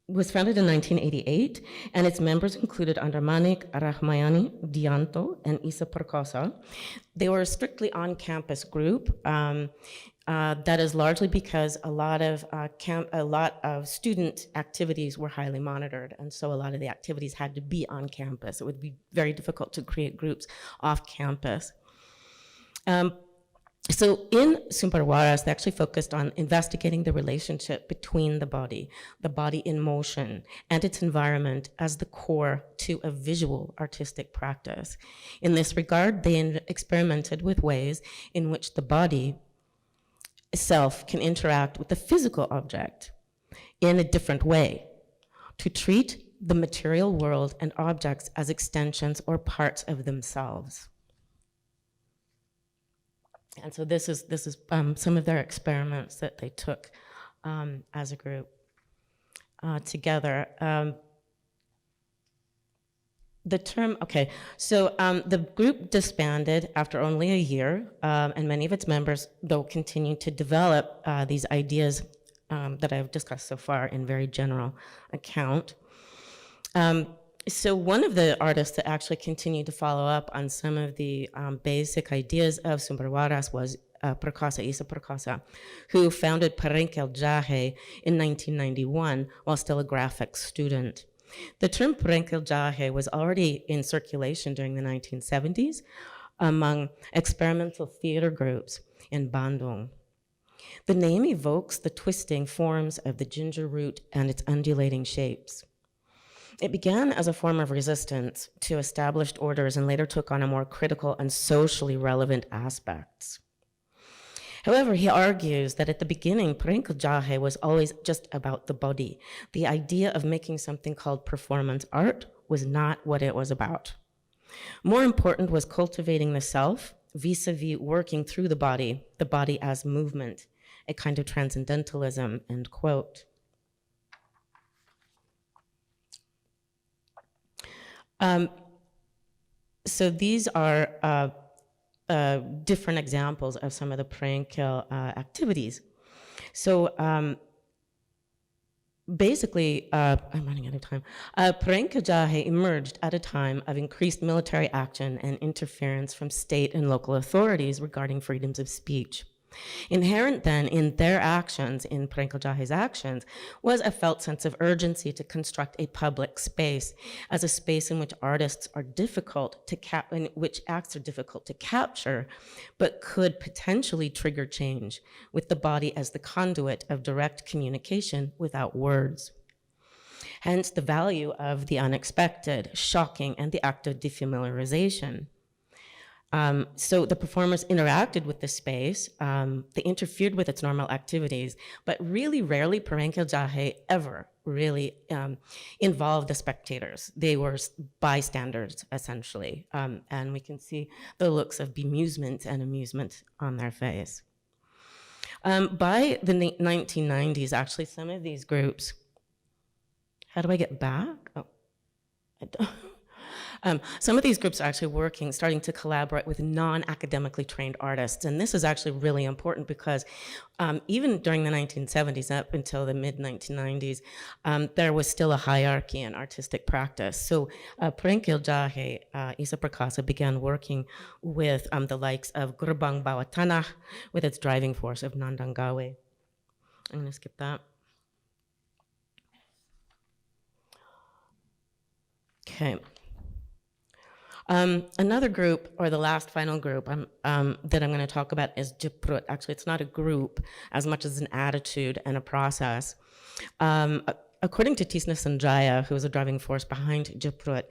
was founded in 1988, and its members included Andar Manik, Rahmayani, Dianto, and Isa Perkosa. They were a strictly on-campus group. That is largely because a lot of student activities were highly monitored, and so a lot of the activities had to be on campus. It would be very difficult to create groups off campus. So in Sumberwaras, they actually focused on investigating the relationship between the body in motion, and its environment as the core to a visual artistic practice. In this regard, they experimented with ways in which the body itself can interact with the physical object in a different way, to treat the material world and objects as extensions or parts of themselves. And so this is some of their experiments that they took as a group together. The group disbanded after only a year, and many of its members, though, continued to develop these ideas that I've discussed so far in very general account. So one of the artists that actually continued to follow up on some of the basic ideas of Sumberwaras was Isa Perkosa, who founded Parenkel Jahe in 1991 while still a graphics student. The term Parenkel Jahe was already in circulation during the 1970s among experimental theater groups in Bandung. The name evokes the twisting forms of the ginger root and its undulating shapes. It began as a form of resistance to established orders and later took on a more critical and socially relevant aspects. However, he argues that at the beginning, Parenkel Jahe was always just about the body. The idea of making something called performance art was not what it was about. More important was cultivating the self vis-a-vis working through the body as movement, a kind of transcendentalism, end quote. So these are different examples of some of the Parenkel activities. So basically, I'm running out of time. Parenkel Jahe emerged at a time of increased military action and interference from state and local authorities regarding freedoms of speech. Inherent then in their actions, in Parenkel Jahe's actions, was a felt sense of urgency to construct a public space as a space in which artists are difficult to in which acts are difficult to capture, but could potentially trigger change, with the body as the conduit of direct communication without words. Hence the value of the unexpected, shocking, and the act of defamiliarization. So the performers interacted with the space, they interfered with its normal activities, but really rarely Parenkel Jahe ever really involved the spectators. They were bystanders, essentially, and we can see the looks of bemusement and amusement on their face. By the 1990s, actually, some of these groups, how do I get back? Oh, I don't. Some of these groups are actually starting to collaborate with non-academically trained artists. And this is actually really important because even during the 1970s up until the mid-1990s, there was still a hierarchy in artistic practice. So Parenkel Jahe, Isa Perkosa, began working with the likes of Gerbang Bawah Tanah with its driving force of Nandang Gawe. I'm gonna skip that. Okay. Another group, or the last final group that I'm going to talk about is Japrut. Actually, it's not a group as much as an attitude and a process. According to Tisna Sanjaya, who was a driving force behind Japrut,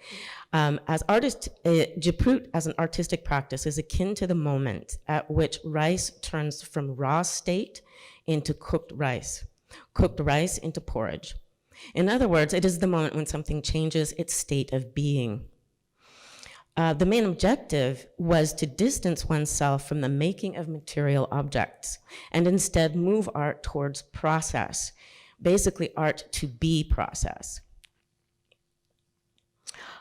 Japrut as an artistic practice is akin to the moment at which rice turns from raw state into cooked rice into porridge. In other words, it is the moment when something changes its state of being. The main objective was to distance oneself from the making of material objects and instead move art towards process, basically art to be process.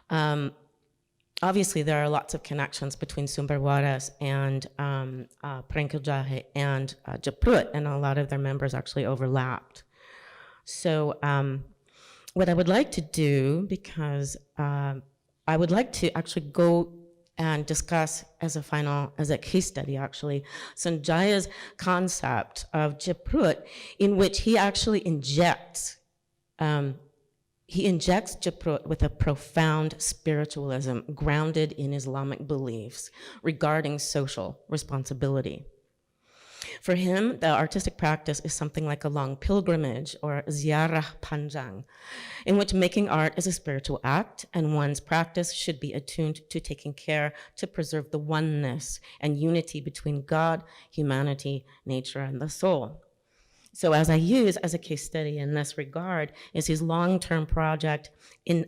Obviously, there are lots of connections between Sumber Waras and Prenkeljahe and Japrut, and a lot of their members actually overlapped. So what I would like to do, because I would like to actually go and discuss as a case study actually, Sanjaya's concept of Japrut, in which he actually injects Japrut with a profound spiritualism grounded in Islamic beliefs regarding social responsibility. For him, the artistic practice is something like a long pilgrimage or ziarah panjang, in which making art is a spiritual act and one's practice should be attuned to taking care to preserve the oneness and unity between God, humanity, nature, and the soul. So as I use as a case study in this regard is his long-term project in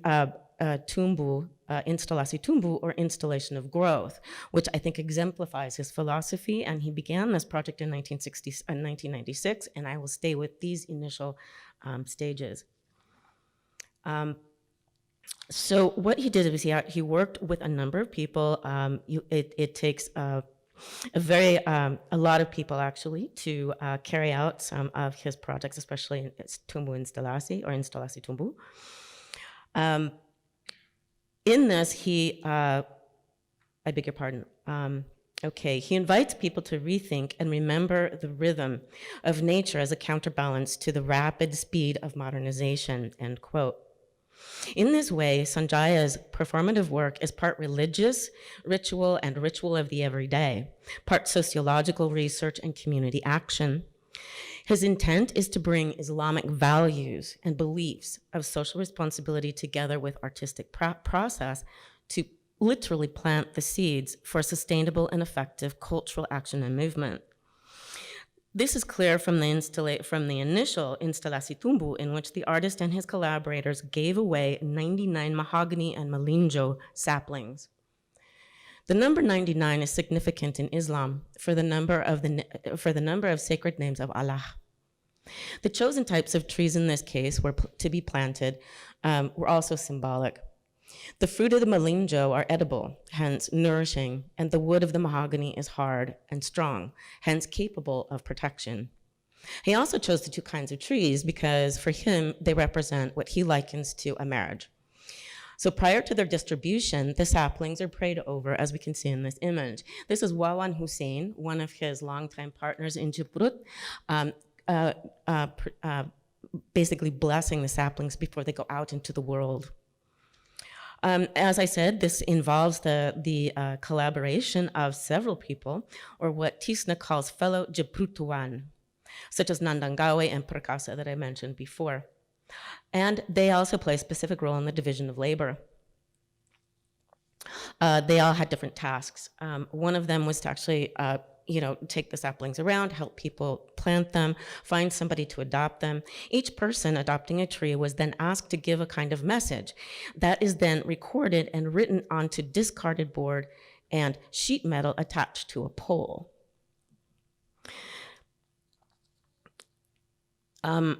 Tumbu, Instalasi Tumbu, or installation of growth, which I think exemplifies his philosophy, and he began this project in 1996, and I will stay with these initial stages. So what he did was he worked with a number of people. It takes a lot of people actually to carry out some of his projects, especially in Tumbu Instalasi or Instalasi Tumbu. In this, I beg your pardon. He invites people to rethink and remember the rhythm of nature as a counterbalance to the rapid speed of modernization, end quote. In this way, Sanjaya's performative work is part religious, ritual, and ritual of the everyday, part sociological research and community action. His intent is to bring Islamic values and beliefs of social responsibility together with artistic process to literally plant the seeds for sustainable and effective cultural action and movement. This is clear from the initial Instalasi Tumbu, in which the artist and his collaborators gave away 99 mahogany and melinjo saplings. The number 99 is significant in Islam for the number of sacred names of Allah. The chosen types of trees in this case were to be planted were also symbolic. The fruit of the melinjo are edible, hence nourishing, and the wood of the mahogany is hard and strong, hence capable of protection. He also chose the two kinds of trees because for him, they represent what he likens to a marriage. So prior to their distribution, the saplings are prayed over, as we can see in this image. This is Wawan Hussein, one of his longtime partners in Japrut, basically blessing the saplings before they go out into the world. As I said, this involves the collaboration of several people, or what Tisna calls fellow Japrutuan, such as Nandangawe and Prakasa that I mentioned before. And they also play a specific role in the division of labor. They all had different tasks. One of them was to actually take the saplings around, help people plant them, find somebody to adopt them. Each person adopting a tree was then asked to give a kind of message that is then recorded and written onto discarded board and sheet metal attached to a pole.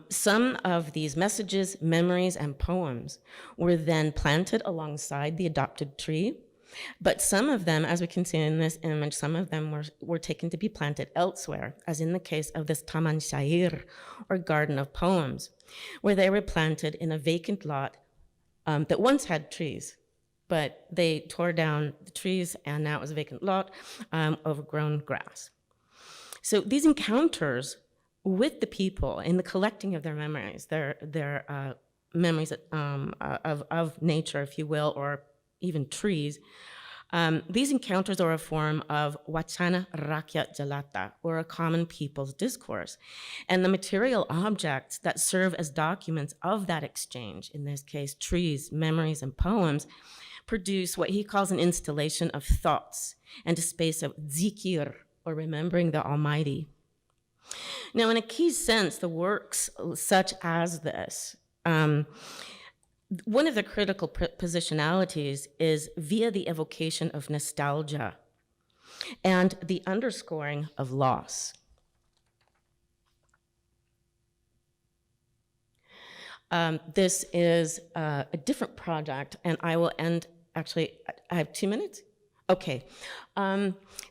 Some of these messages, memories, and poems were then planted alongside the adopted tree. But some of them, as we can see in this image, some of them were taken to be planted elsewhere, as in the case of this Taman Shair, or Garden of Poems, where they were planted in a vacant lot that once had trees, but they tore down the trees and now it was a vacant lot, overgrown grass. So these encounters with the people in the collecting of their memories, their memories of nature, if you will, or even trees. These encounters are a form of wacana rakyat jelata, or a common people's discourse. And the material objects that serve as documents of that exchange, in this case, trees, memories, and poems, produce what he calls an installation of thoughts and a space of zikir, or remembering the Almighty. Now, in a key sense, the works such as this, one of the critical positionalities is via the evocation of nostalgia and the underscoring of loss. This is a different project, and I will end, actually, I have 2 minutes? Okay.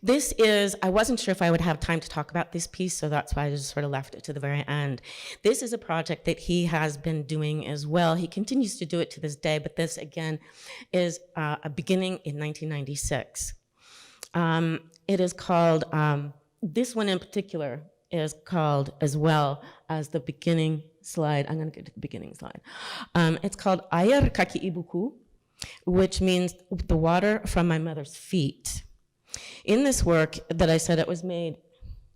This is, I wasn't sure if I would have time to talk about this piece, so that's why I just sort of left it to the very end. This is a project that he has been doing as well. He continues to do it to this day, but this, again, is a beginning in 1996. It is called, this one in particular is called, as well as the beginning slide, I'm going to get to the beginning slide. It's called Air Kaki Ibuku, which means the water from my mother's feet. In this work that I said it was made,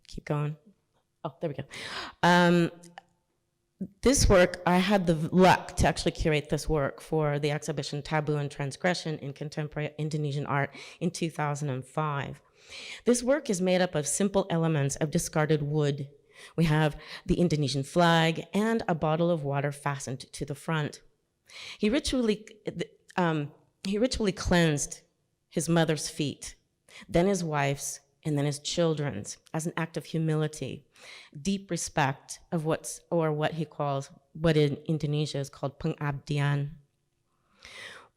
keep going. Oh, there we go. This work, I had the luck to actually curate this work for the exhibition Taboo and Transgression in Contemporary Indonesian Art in 2005. This work is made up of simple elements of discarded wood. We have the Indonesian flag and a bottle of water fastened to the front. He ritually cleansed his mother's feet, then his wife's, and then his children's, as an act of humility, deep respect of what he calls, what in Indonesia is called pengabdian,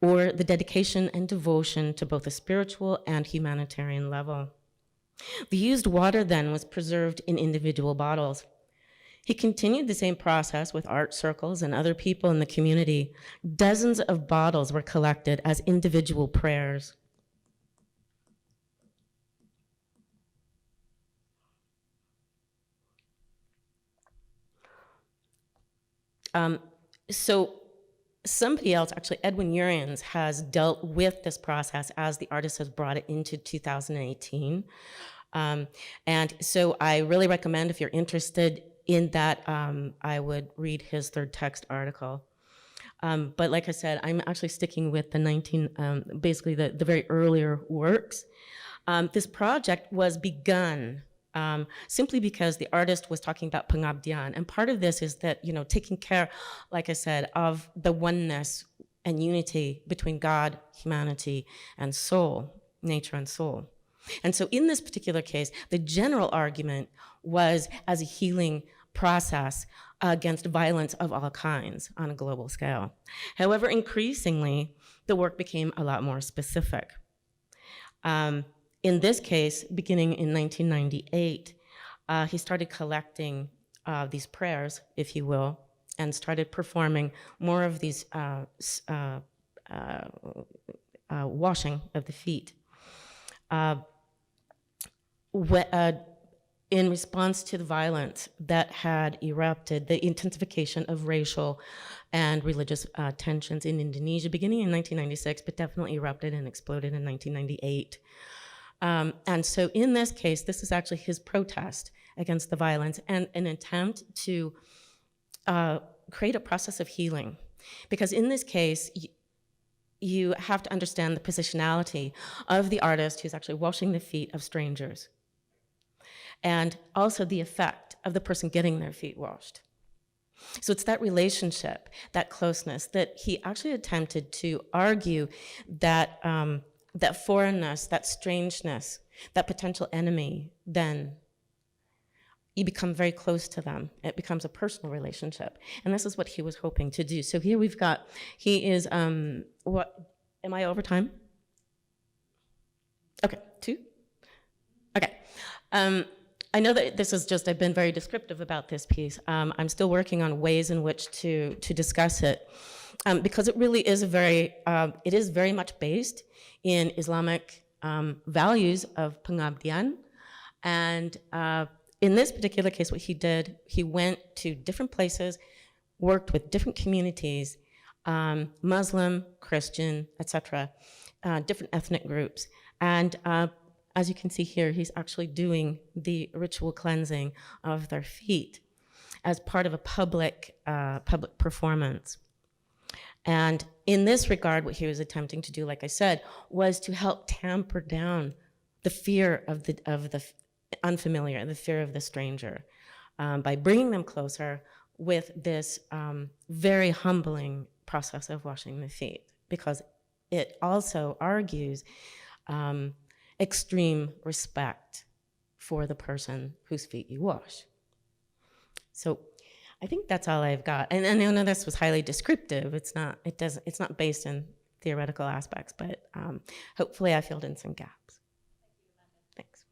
or the dedication and devotion to both a spiritual and humanitarian level. The used water then was preserved in individual bottles. He continued the same process with art circles and other people in the community. Dozens of bottles were collected as individual prayers. So somebody else, actually Edwin Urians, has dealt with this process as the artist has brought it into 2018. And so I really recommend, if you're interested in that, I would read his third text article. But like I said, I'm actually sticking with the basically the very earlier works. This project was begun simply because the artist was talking about pengabdian. And part of this is that, you know, taking care, like I said, of the oneness and unity between God, humanity, and soul, nature and soul. And so in this particular case, the general argument was as a healing process against violence of all kinds on a global scale. However, increasingly, the work became a lot more specific. In this case, beginning in 1998, he started collecting these prayers, if you will, and started performing more of these washing of the feet. In response to the violence that had erupted, the intensification of racial and religious tensions in Indonesia, beginning in 1996, but definitely erupted and exploded in 1998. And so in this case, this is actually his protest against the violence and an attempt to create a process of healing. Because in this case, you have to understand the positionality of the artist who's actually washing the feet of strangers, and also the effect of the person getting their feet washed. So it's that relationship, that closeness, that he actually attempted to argue that that foreignness, that strangeness, that potential enemy, then you become very close to them. It becomes a personal relationship. And this is what he was hoping to do. So here we've got, he is, what, am I over time? Okay, 2? Okay. I know that this is just, I've been very descriptive about this piece. I'm still working on ways in which to discuss it, because it really is it is very much based in Islamic values of pengabdian. And in this particular case, what he did, he went to different places worked with different communities, Muslim, Christian, etc., different ethnic groups. And as you can see here, he's actually doing the ritual cleansing of their feet as part of a public performance. And in this regard, what he was attempting to do, like I said, was to help tamper down the fear of the unfamiliar, the fear of the stranger, by bringing them closer with this very humbling process of washing the feet, because it also argues extreme respect for the person whose feet you wash. So I think that's all I've got. And I know this was highly descriptive. It's not based in theoretical aspects, but hopefully I filled in some gaps. Thanks.